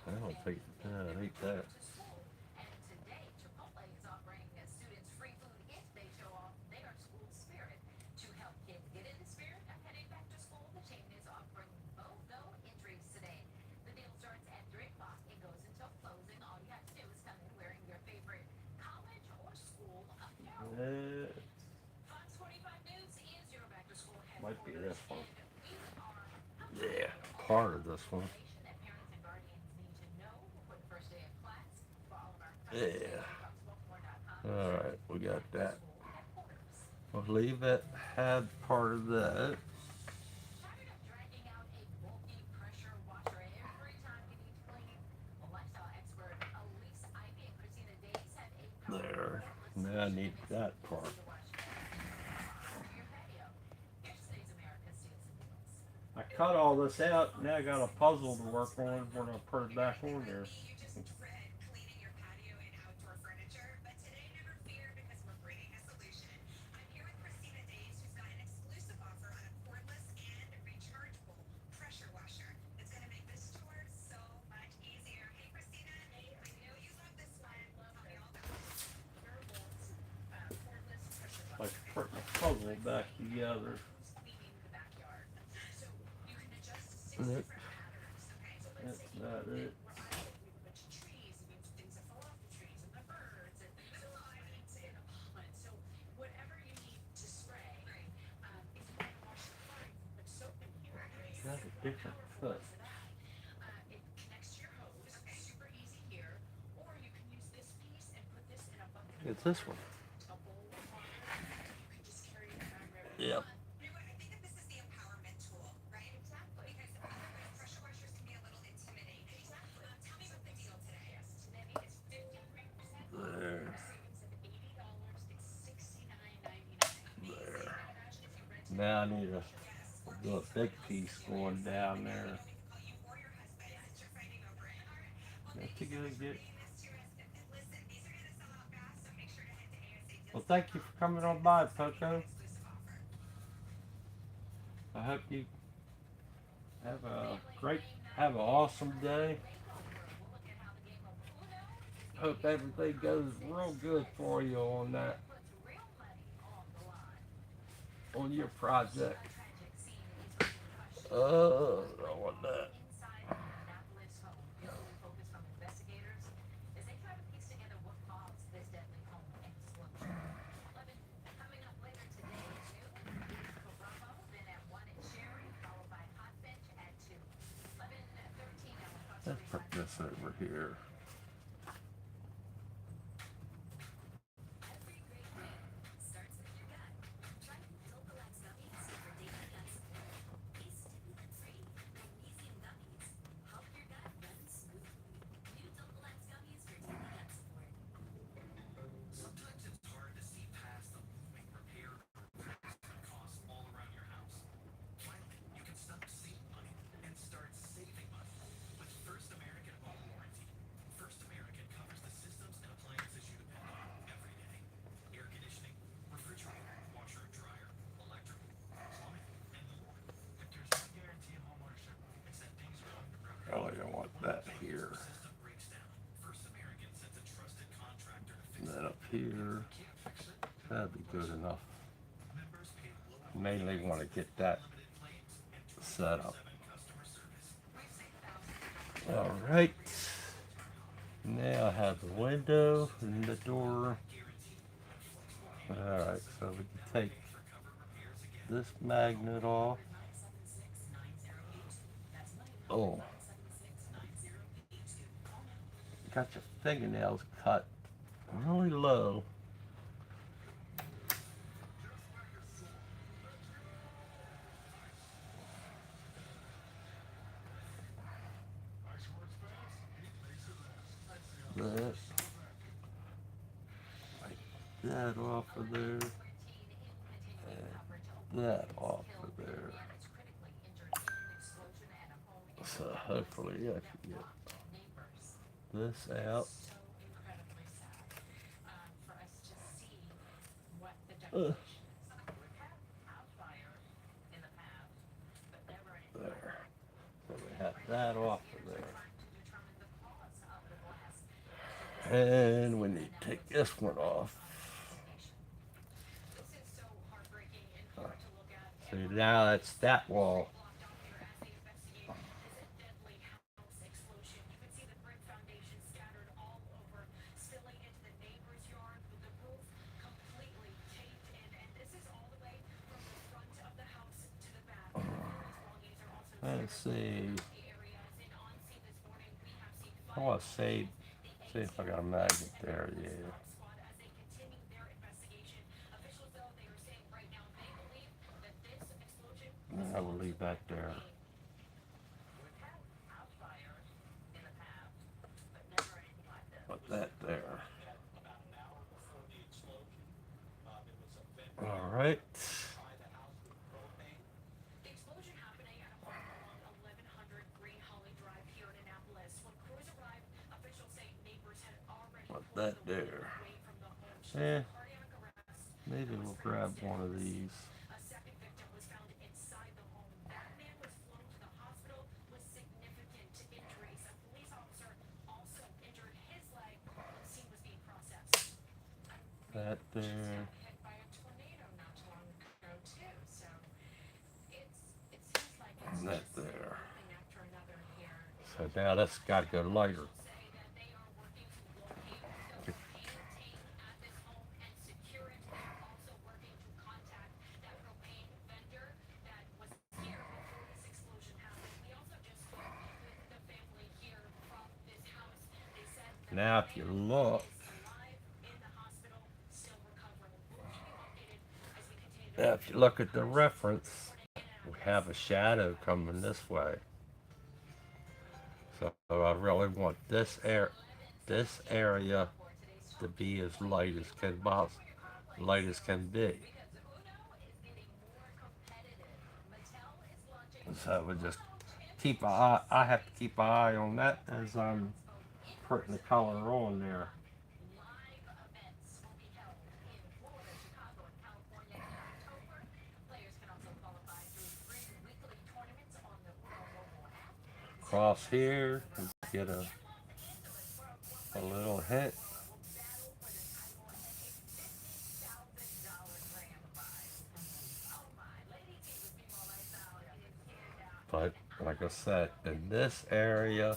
I don't think I hate that. It might be this one. Yeah, part of this one. Yeah. All right, we got that. We'll leave it. Had part of that. There. Now I need that part. I cut all this out. Now I got a puzzle to work on. We're gonna put it back on there. Like putting a puzzle back together. Nope. That's not it. Got a different foot. It's this one. Yep. There. There. Now I need to do a big piece going down there. What you gonna get? Well, thank you for coming on by, Poco. I hope you have a great, have an awesome day. Hope everything goes real good for you on that, on your project. I want that. Let's put this over here. here. That'd be good enough. Mainly want to get that set up. All right. Now I have the window and the door. All right, so we can take this magnet off. Oh, got your fingernails cut really low. That, like that off of there, and that off of there. So hopefully I can get this out. Uh, there. So we have that off of there. And we need to take this one off. So now that's that wall. Let's see. I want to see if I got a magnet there. Yeah. I will leave that there. Put that there. All right. Put that there. Yeah. Maybe we'll grab one of these. That there. And that there. So now that's got to go lighter. Now if you look, now if you look at the reference, we have a shadow coming this way. So I really want this area to be as light as light as can be. So we just keep an eye. I have to keep an eye on that as I'm putting the color on there. Cross here, get a little hit. But like I said, in this area,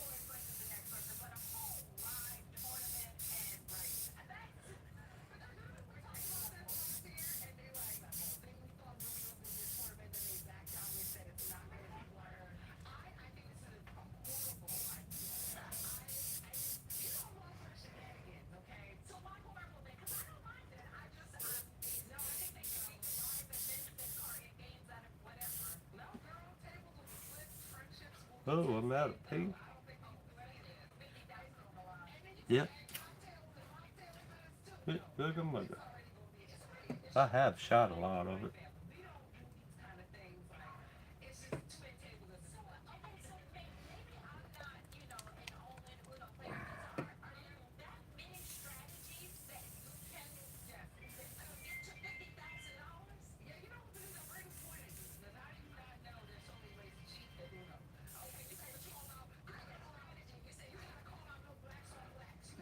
oh, I'm out of paint. Yep. Look at mother. I have shot a lot of it.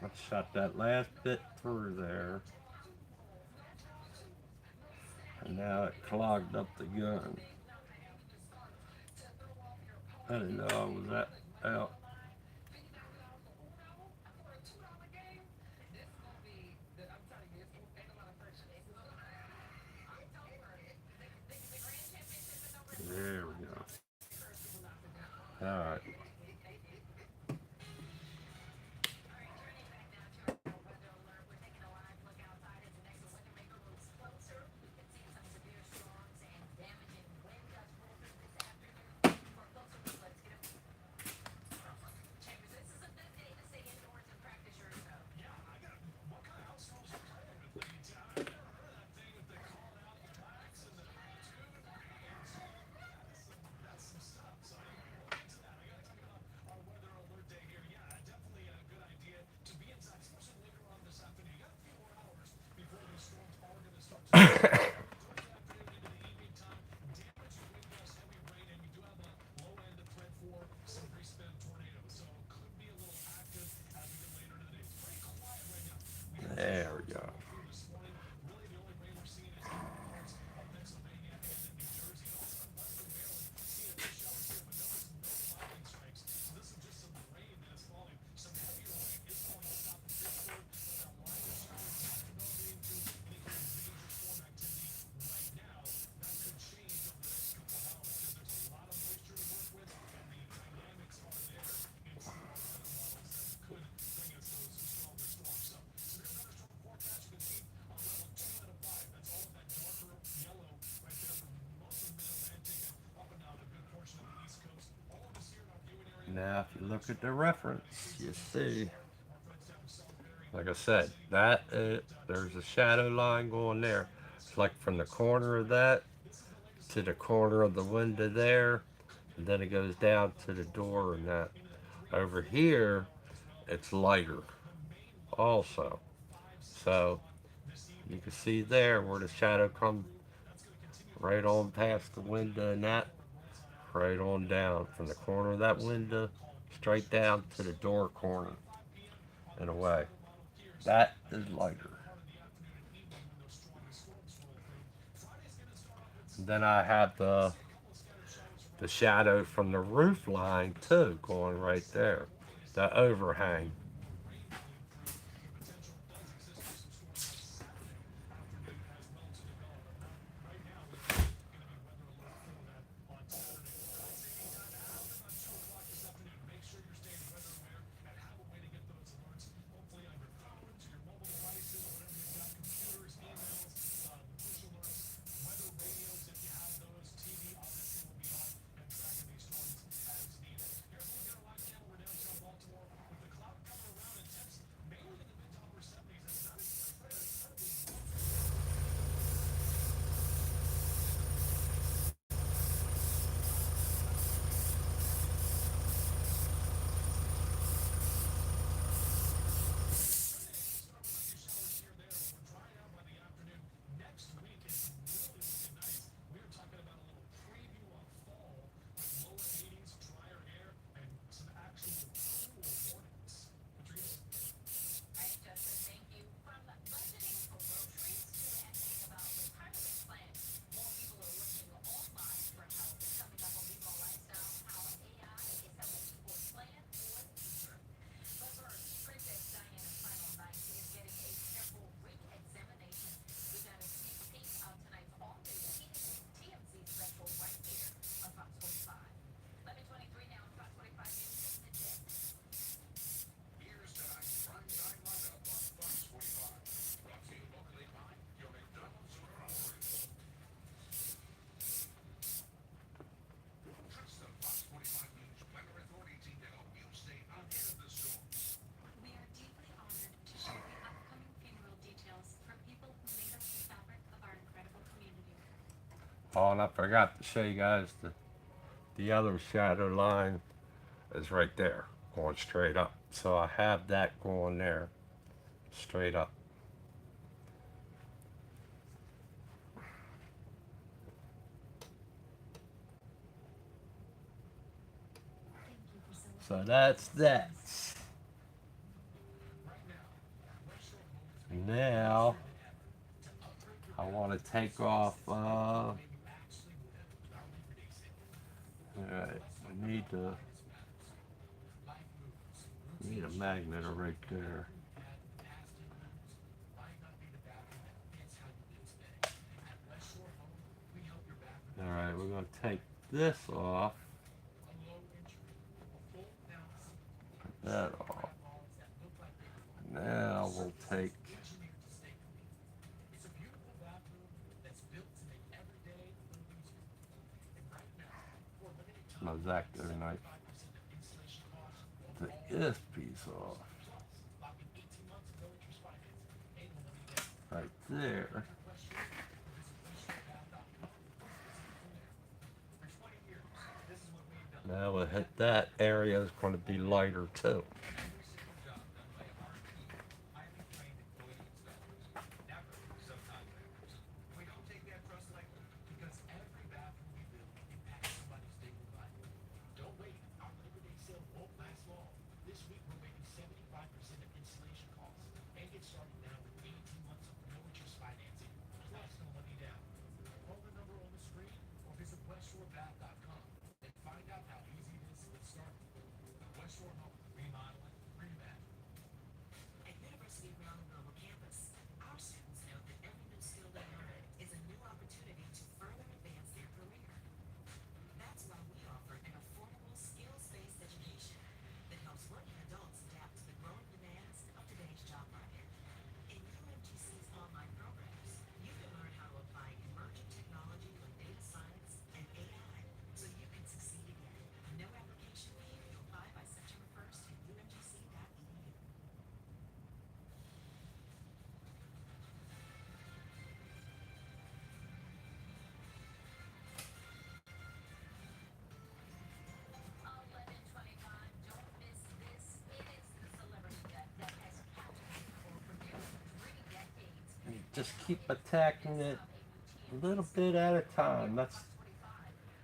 I shot that last bit through there. Now it clogged up the gun. I didn't know I was that out. There we go. Alright. There we go. Now, if you look at the reference, you see, like I said, there's a shadow line going there. It's like from the corner of that to the corner of the window there, and then it goes down to the door and that. Over here, it's lighter also. So you can see there where the shadow comes right on past the window and that, right on down from the corner of that window straight down to the door corner in a way. That is lighter. Then I have the shadow from the roof line too going right there. The overhang. Oh, and I forgot to show you guys the other shadow line is right there, going straight up. So I have that going there, straight up. So that's that. Now I want to take off. All right, I need a magnet right there. All right, we're going to take this off. That off. Now we'll take my X-Acto knife. Take this piece off. Right there. Now we'll hit that area is going to be lighter too. Just keep attacking it a little bit at a time. That's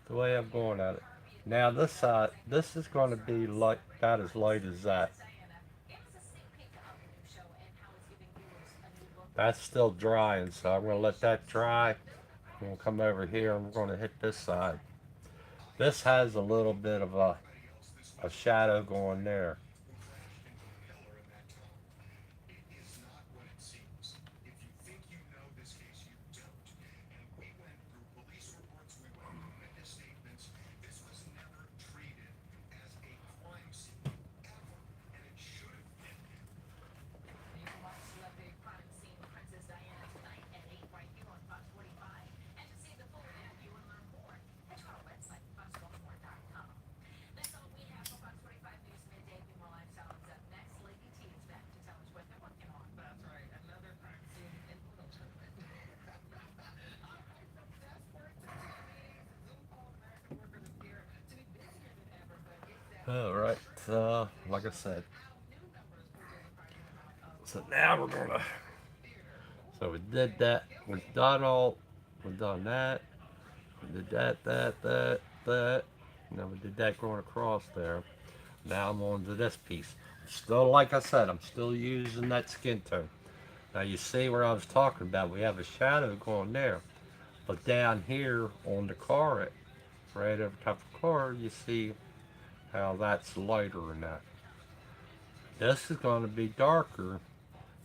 the way I'm going at it. Now this side, this is going to be like about as light as that. That's still drying, so I'm going to let that dry. I'm going to come over here and we're going to hit this side. This has a little bit of a shadow going there. All right, like I said, so now we're gonna. So we did that. We've done that. We did that. Now we did that going across there. Now I'm on to this piece. Still, like I said, I'm still using that skin tone. Now you see where I was talking about. We have a shadow going there, but down here on the car, right over top of the car, you see how that's lighter than that. This is going to be darker.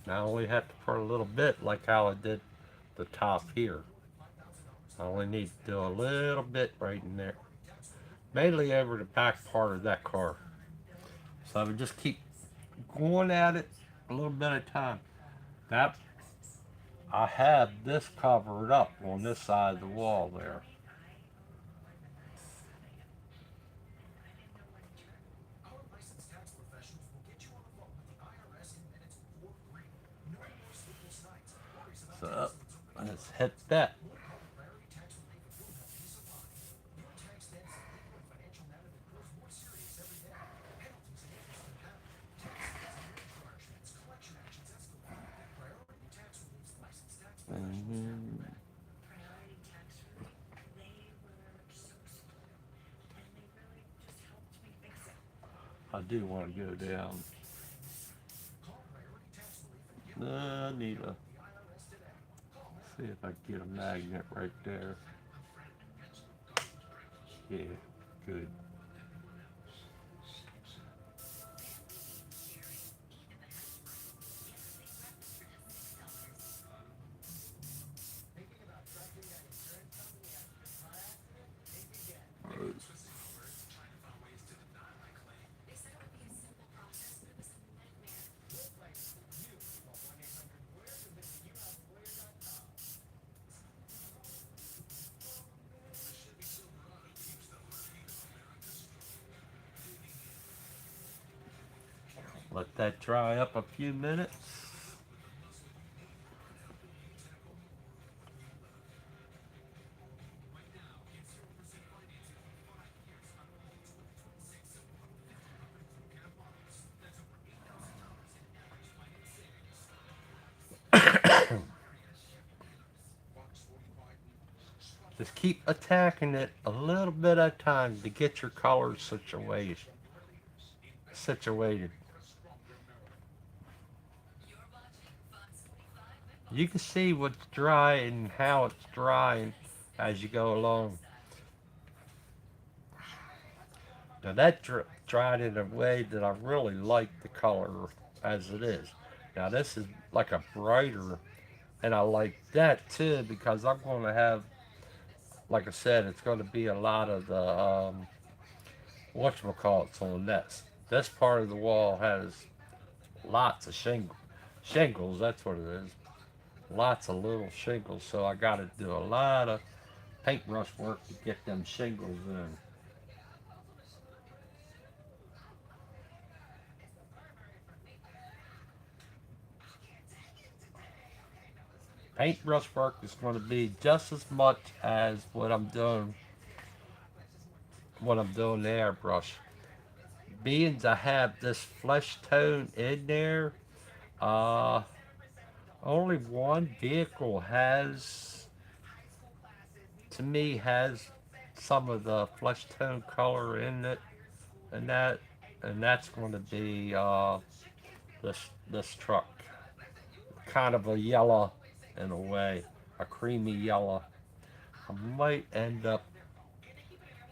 Now I only have to put a little bit like how I did the top here. I only need to do a little bit right in there. Mainly over the back part of that car. So I would just keep going at it a little bit at a time. That I have this covered up on this side of the wall there. So let's hit that. Mm-hmm. I do want to go down. I need a. See if I can get a magnet right there. Yeah, good. Let that dry up a few minutes. Just keep attacking it a little bit at a time to get your colors situated. You can see what's dry and how it's drying as you go along. Now that dried in a way that I really like the color as it is. Now this is like a brighter, and I like that too because I'm going to have, like I said, it's going to be a lot of the whatchamacallits on this. This part of the wall has lots of shingles. That's what it is. Lots of little shingles. So I got to do a lot of paintbrush work to get them shingles in. Paintbrush work is going to be just as much as what I'm doing the airbrush. Being I have this flesh tone in there, uh, only one vehicle to me, has some of the flesh tone color in it, and that's going to be this truck, kind of a yellow in a way, a creamy yellow. I might end up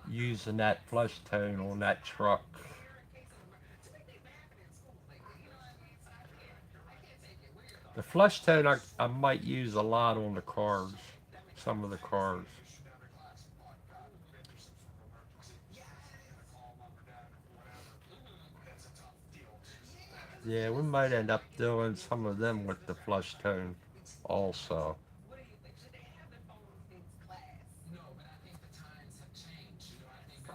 using that flesh tone on that truck. The flesh tone I might use a lot on the cars, some of the cars. Yeah, we might end up doing some of them with the flesh tone also.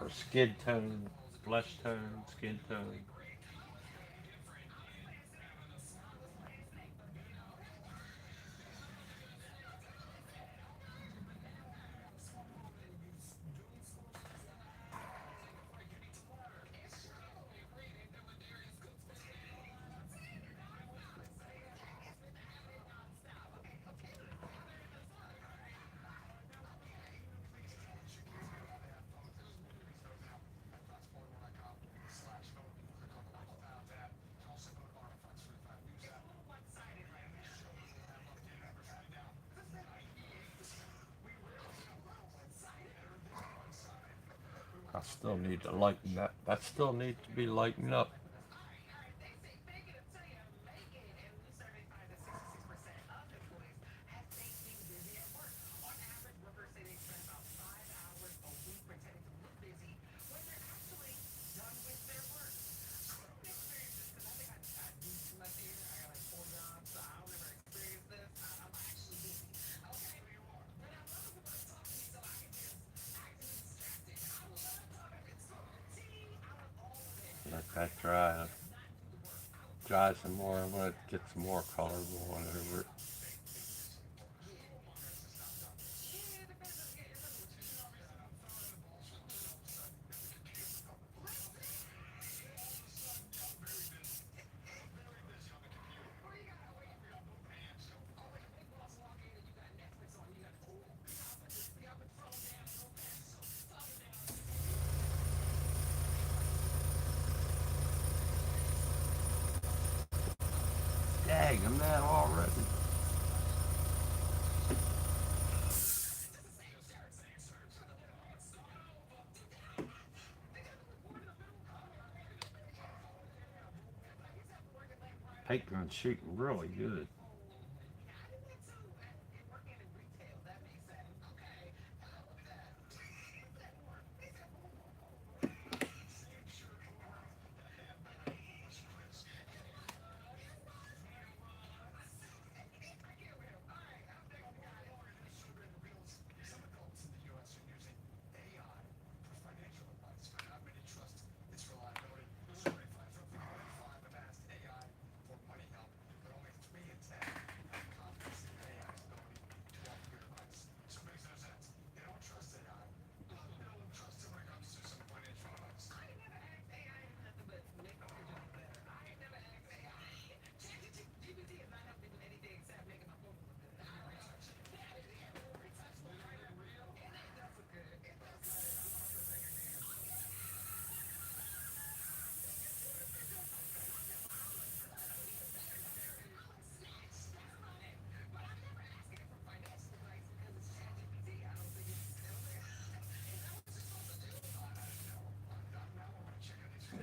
Or skin tone, flesh tone, skin tone. I still need to lighten that. That still needs to be lightened up. Let that dry some more. I'm gonna get some more color going over it. Dang, I'm that already. paint gun shooting really good.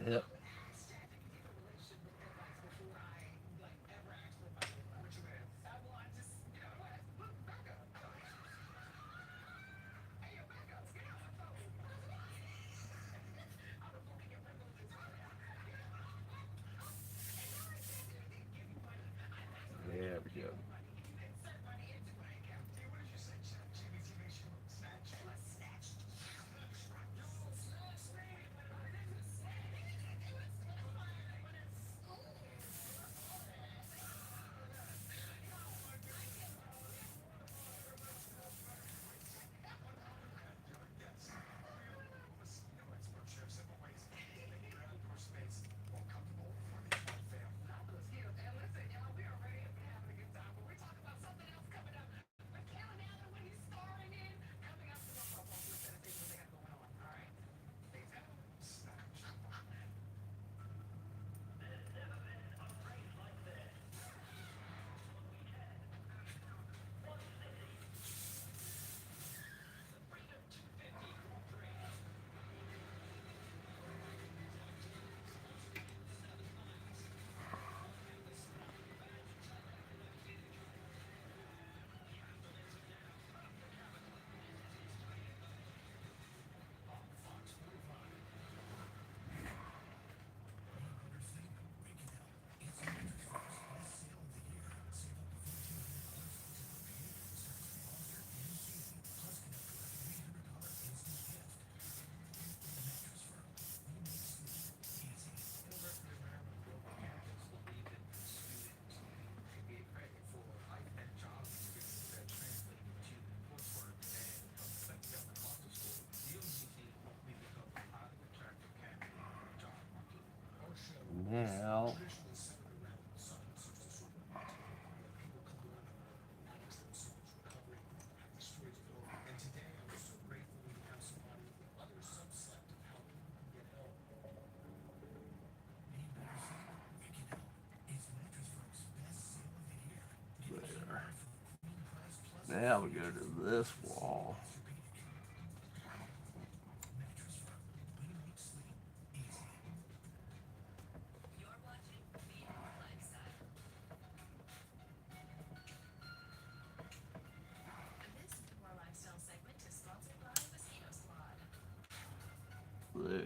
Yep. There we go. Now, now we go to this wall. There.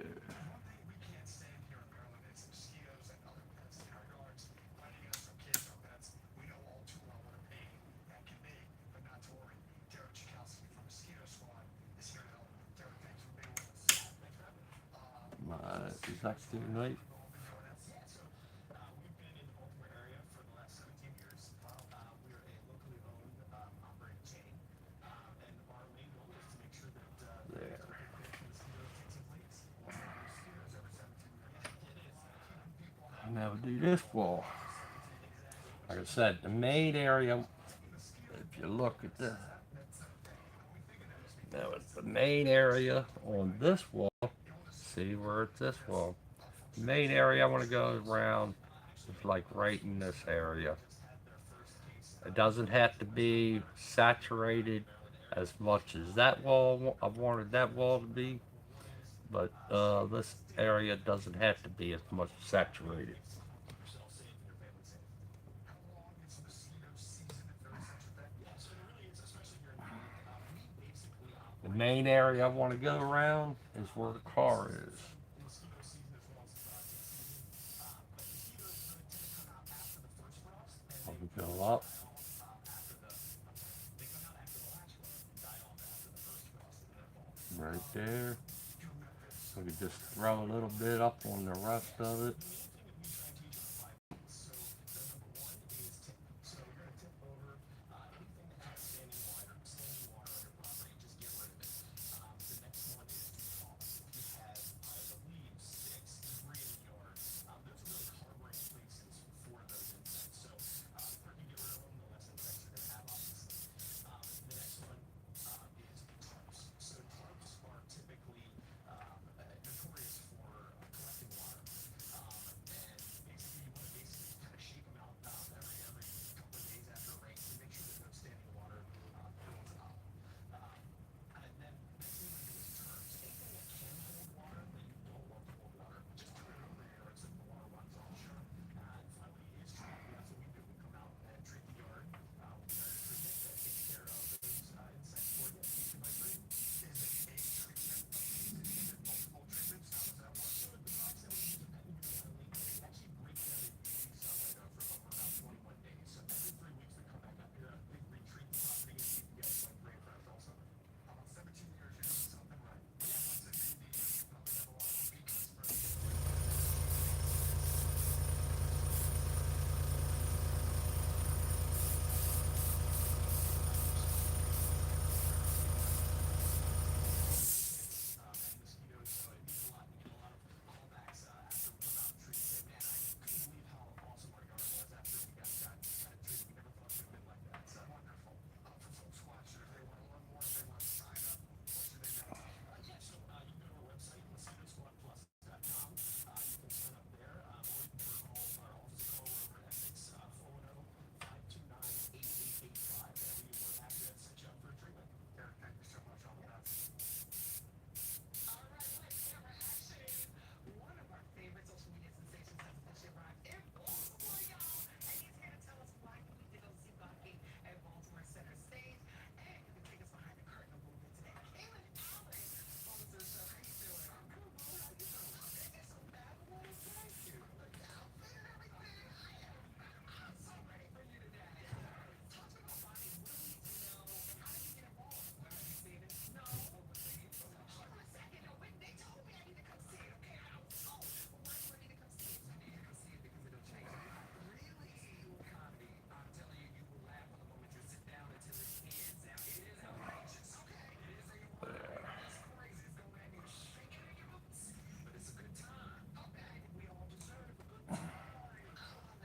My exacting knife. There. Now we do this wall. Like I said, the main area, if you look at the, now it's the main area on this wall. See where it's this wall. The main area I want to go around is like right in this area. It doesn't have to be saturated as much as that wall. I wanted that wall to be, but this area doesn't have to be as much saturated. main area I want to go around is where the car is. I can go up right there. We could just throw a little bit up on the rest of it.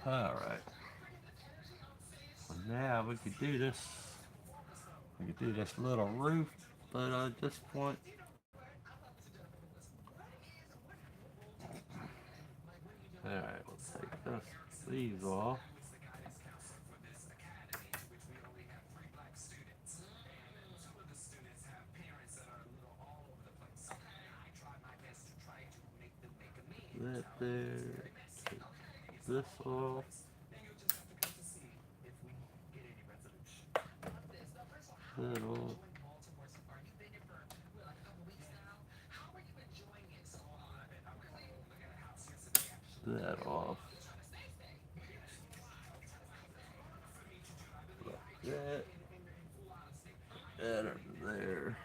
Alright. So now we could do this. We could do this little roof, but at this point, alright, let's take these off. That there. Take this off. That off. That off. That. That over there.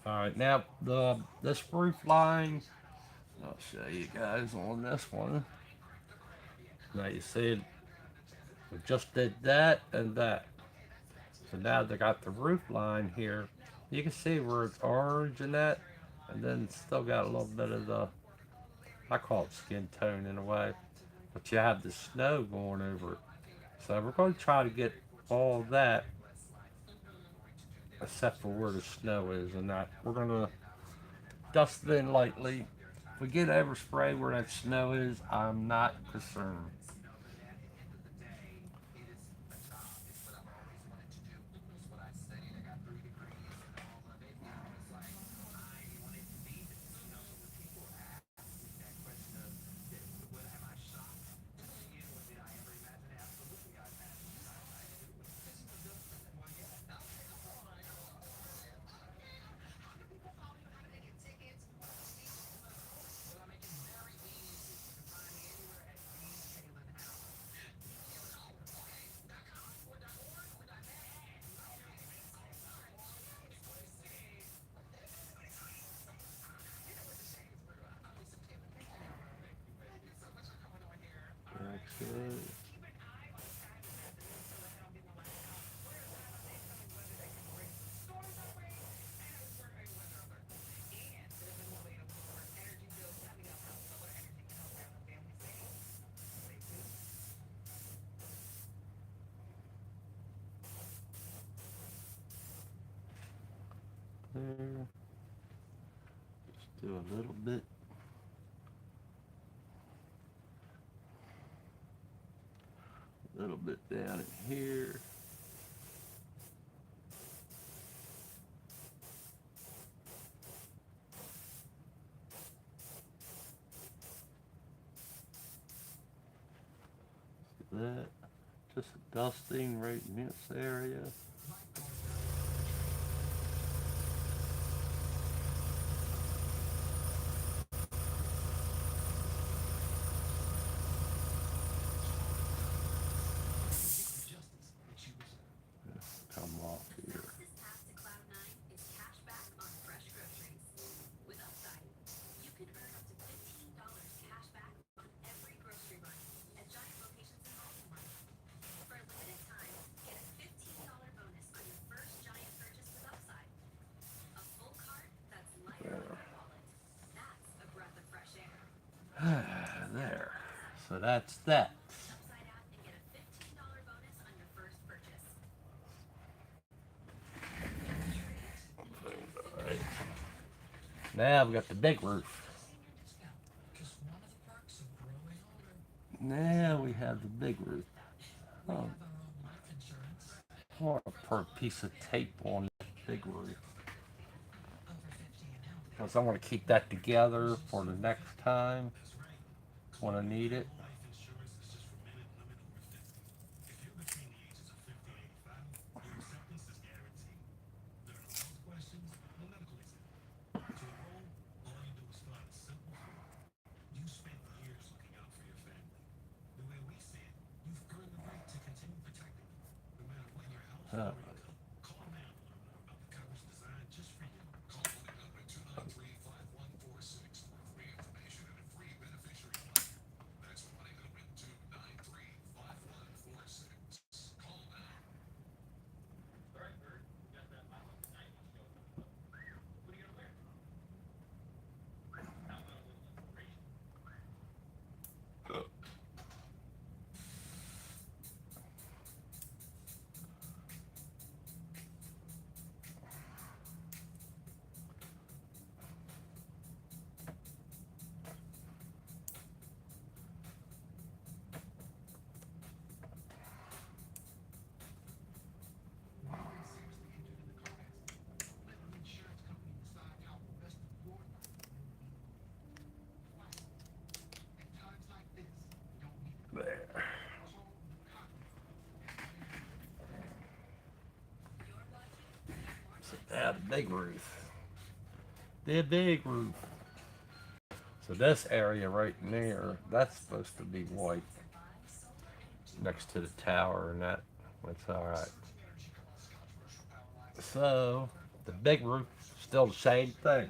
All right, now this roof line, I'll show you guys on this one. Now you see, we just did that and that. So now they got the roof line here. You can see where it's orange and that, and then it's still got a little bit of the, I call it skin tone in a way, but you have the snow going over it. So we're going to try to get all that except for where the snow is and that. We're going to dust it in lightly If we get overspray where that snow is, I'm not concerned. Okay. There. Just do a little bit down in here. That. Just a dusting right in this area. Come off here. There. So that's that. Alright. Now I've got the big roof. Now we have the big roof. Oh, I want to put a piece of tape on the big roof. Because I want to keep that together for the next time when I need it. Uh, there. So now the big roof. The big roof. So this area right near, that's supposed to be white next to the tower and that. That's alright. So the big roof, still the same thing.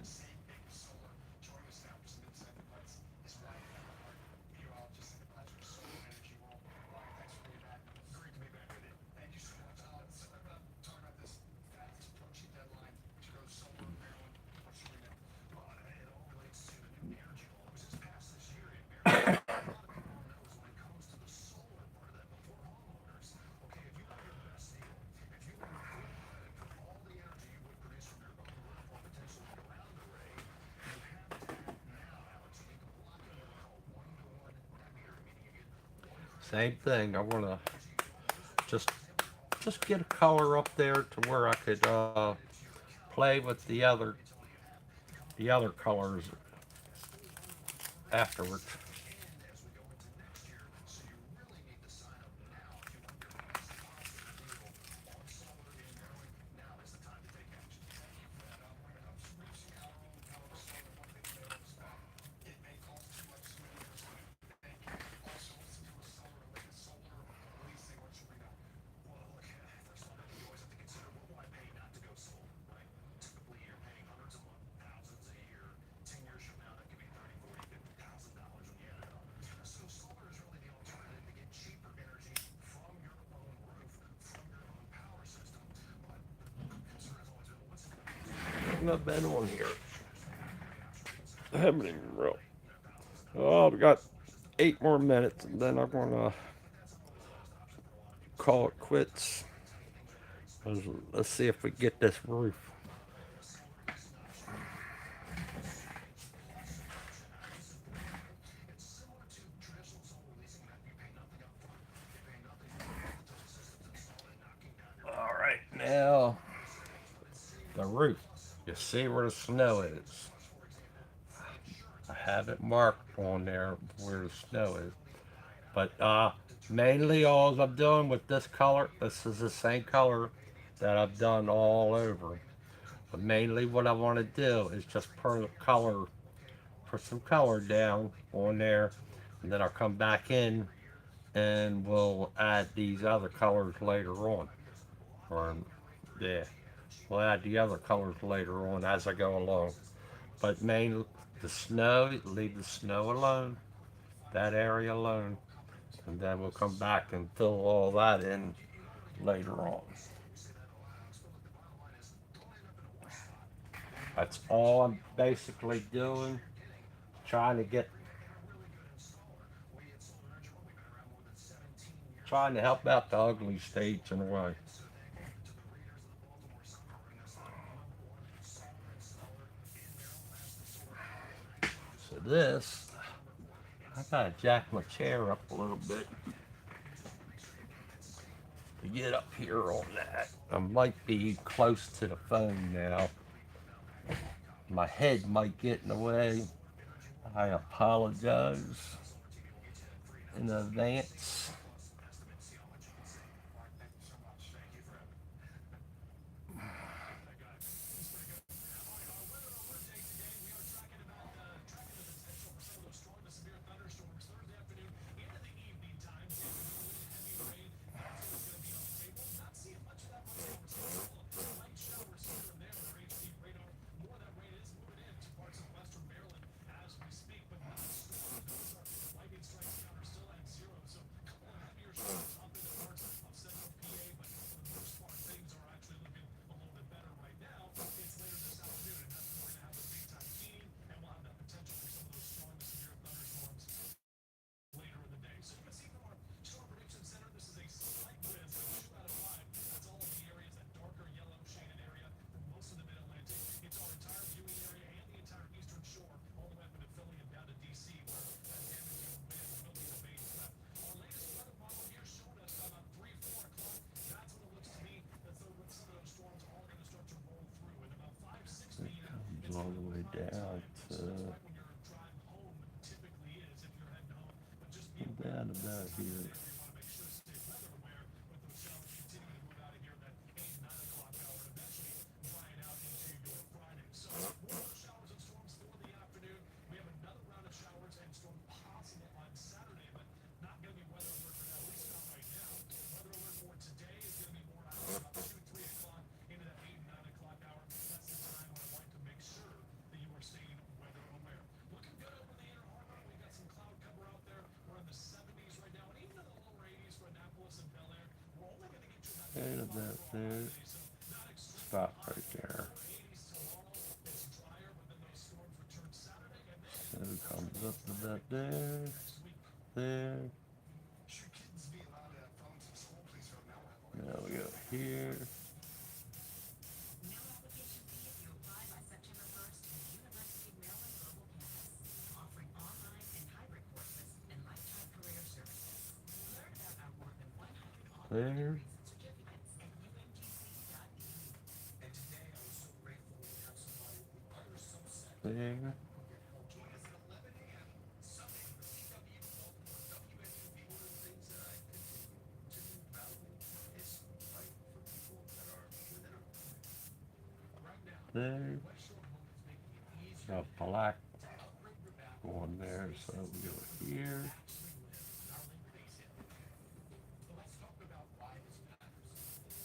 Same thing. I want to just just get a color up there to where I could play with the other colors afterwards. I've been on here. I haven't even real. Oh, we got 8 more minutes, and then I'm gonna call it quits. Let's see if we get this roof. All right, now the roof. You see where the snow is. I have it marked on there where the snow is. But mainly all I'm doing with this color, this is the same color that I've done all over. But mainly what I want to do is just put some color down on there, and then I'll come back in and we'll add these other colors later on. Or yeah, we'll add the other colors later on as I go along. But mainly the snow, leave the snow alone, that area alone, and then we'll come back and fill all that in later on. That's all I'm basically doing, trying to get, trying to help out the ugly states in a way. So this, I gotta jack my chair up a little bit to get up here on that. I might be close to the phone now. My head might get in the way. I apologize in advance. All the way down to down about here. Right about there. Stop right there. So it comes up about there, there. Now we go here. There. There. There. Got black going there, so we go here.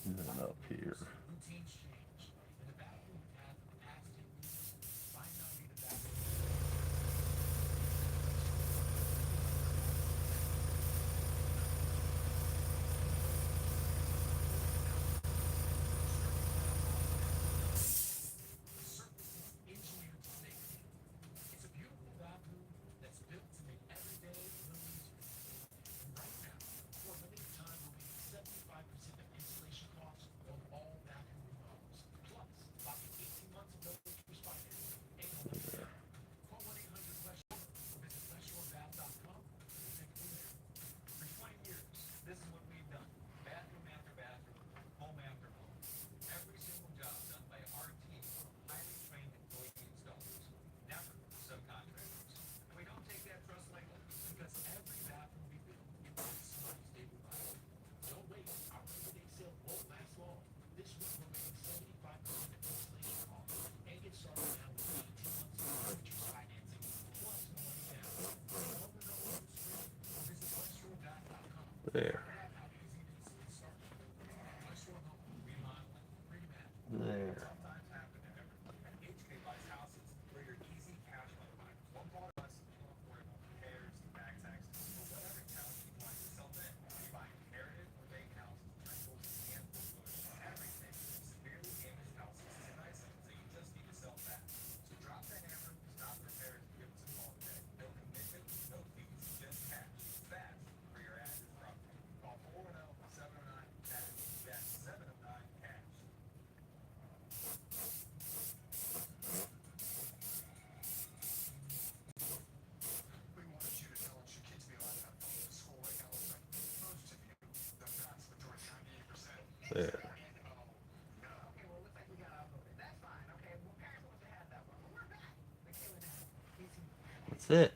And then up here. There. There. There. That's it.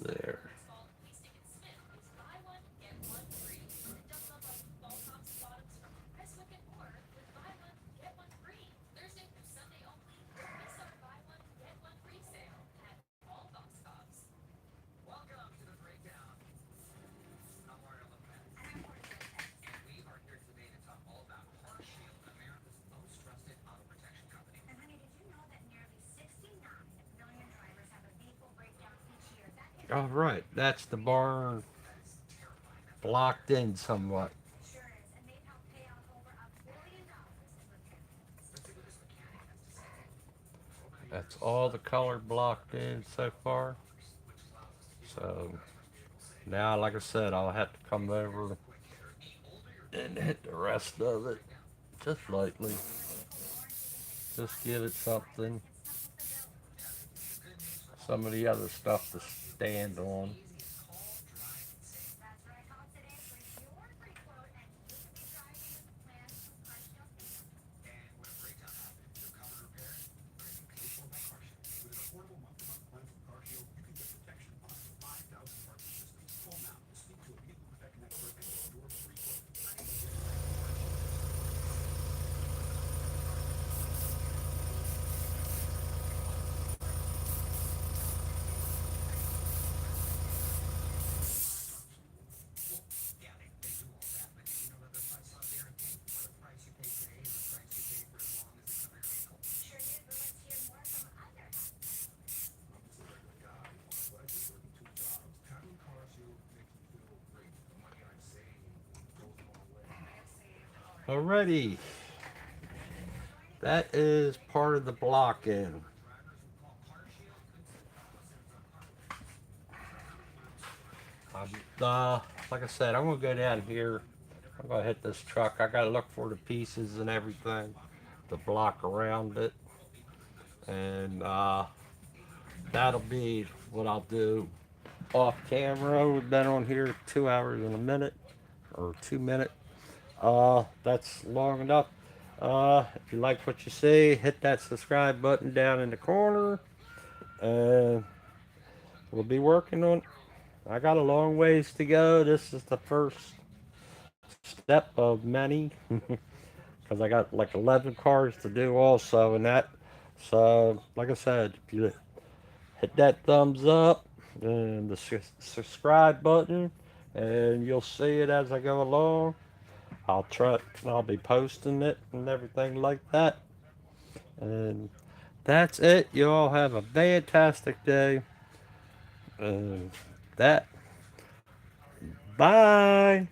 There. All right, that's the barn blocked in somewhat. That's all the color blocked in so far. So now, like I said, I'll have to come over and hit the rest of it just lightly. Just give it something. Some of the other stuff to stand on. Alrighty, that is part of the block in. Like I said, I'm gonna go down here. I'm gonna hit this truck. I gotta look for the pieces and everything, the block around it, and that'll be what I'll do off camera. We've been on here 2 hours and a minute or 2 minutes. That's long enough. If you like what you see, hit that subscribe button down in the corner, and we'll be working on. I got a long ways to go. This is the first step of many, because I got like 11 cars to do also, and that. So, like I said, if you hit that thumbs up and the subscribe button, and you'll see it as I go along. I'll be posting it and everything like that. And that's it. You all have a fantastic day. And that. Bye.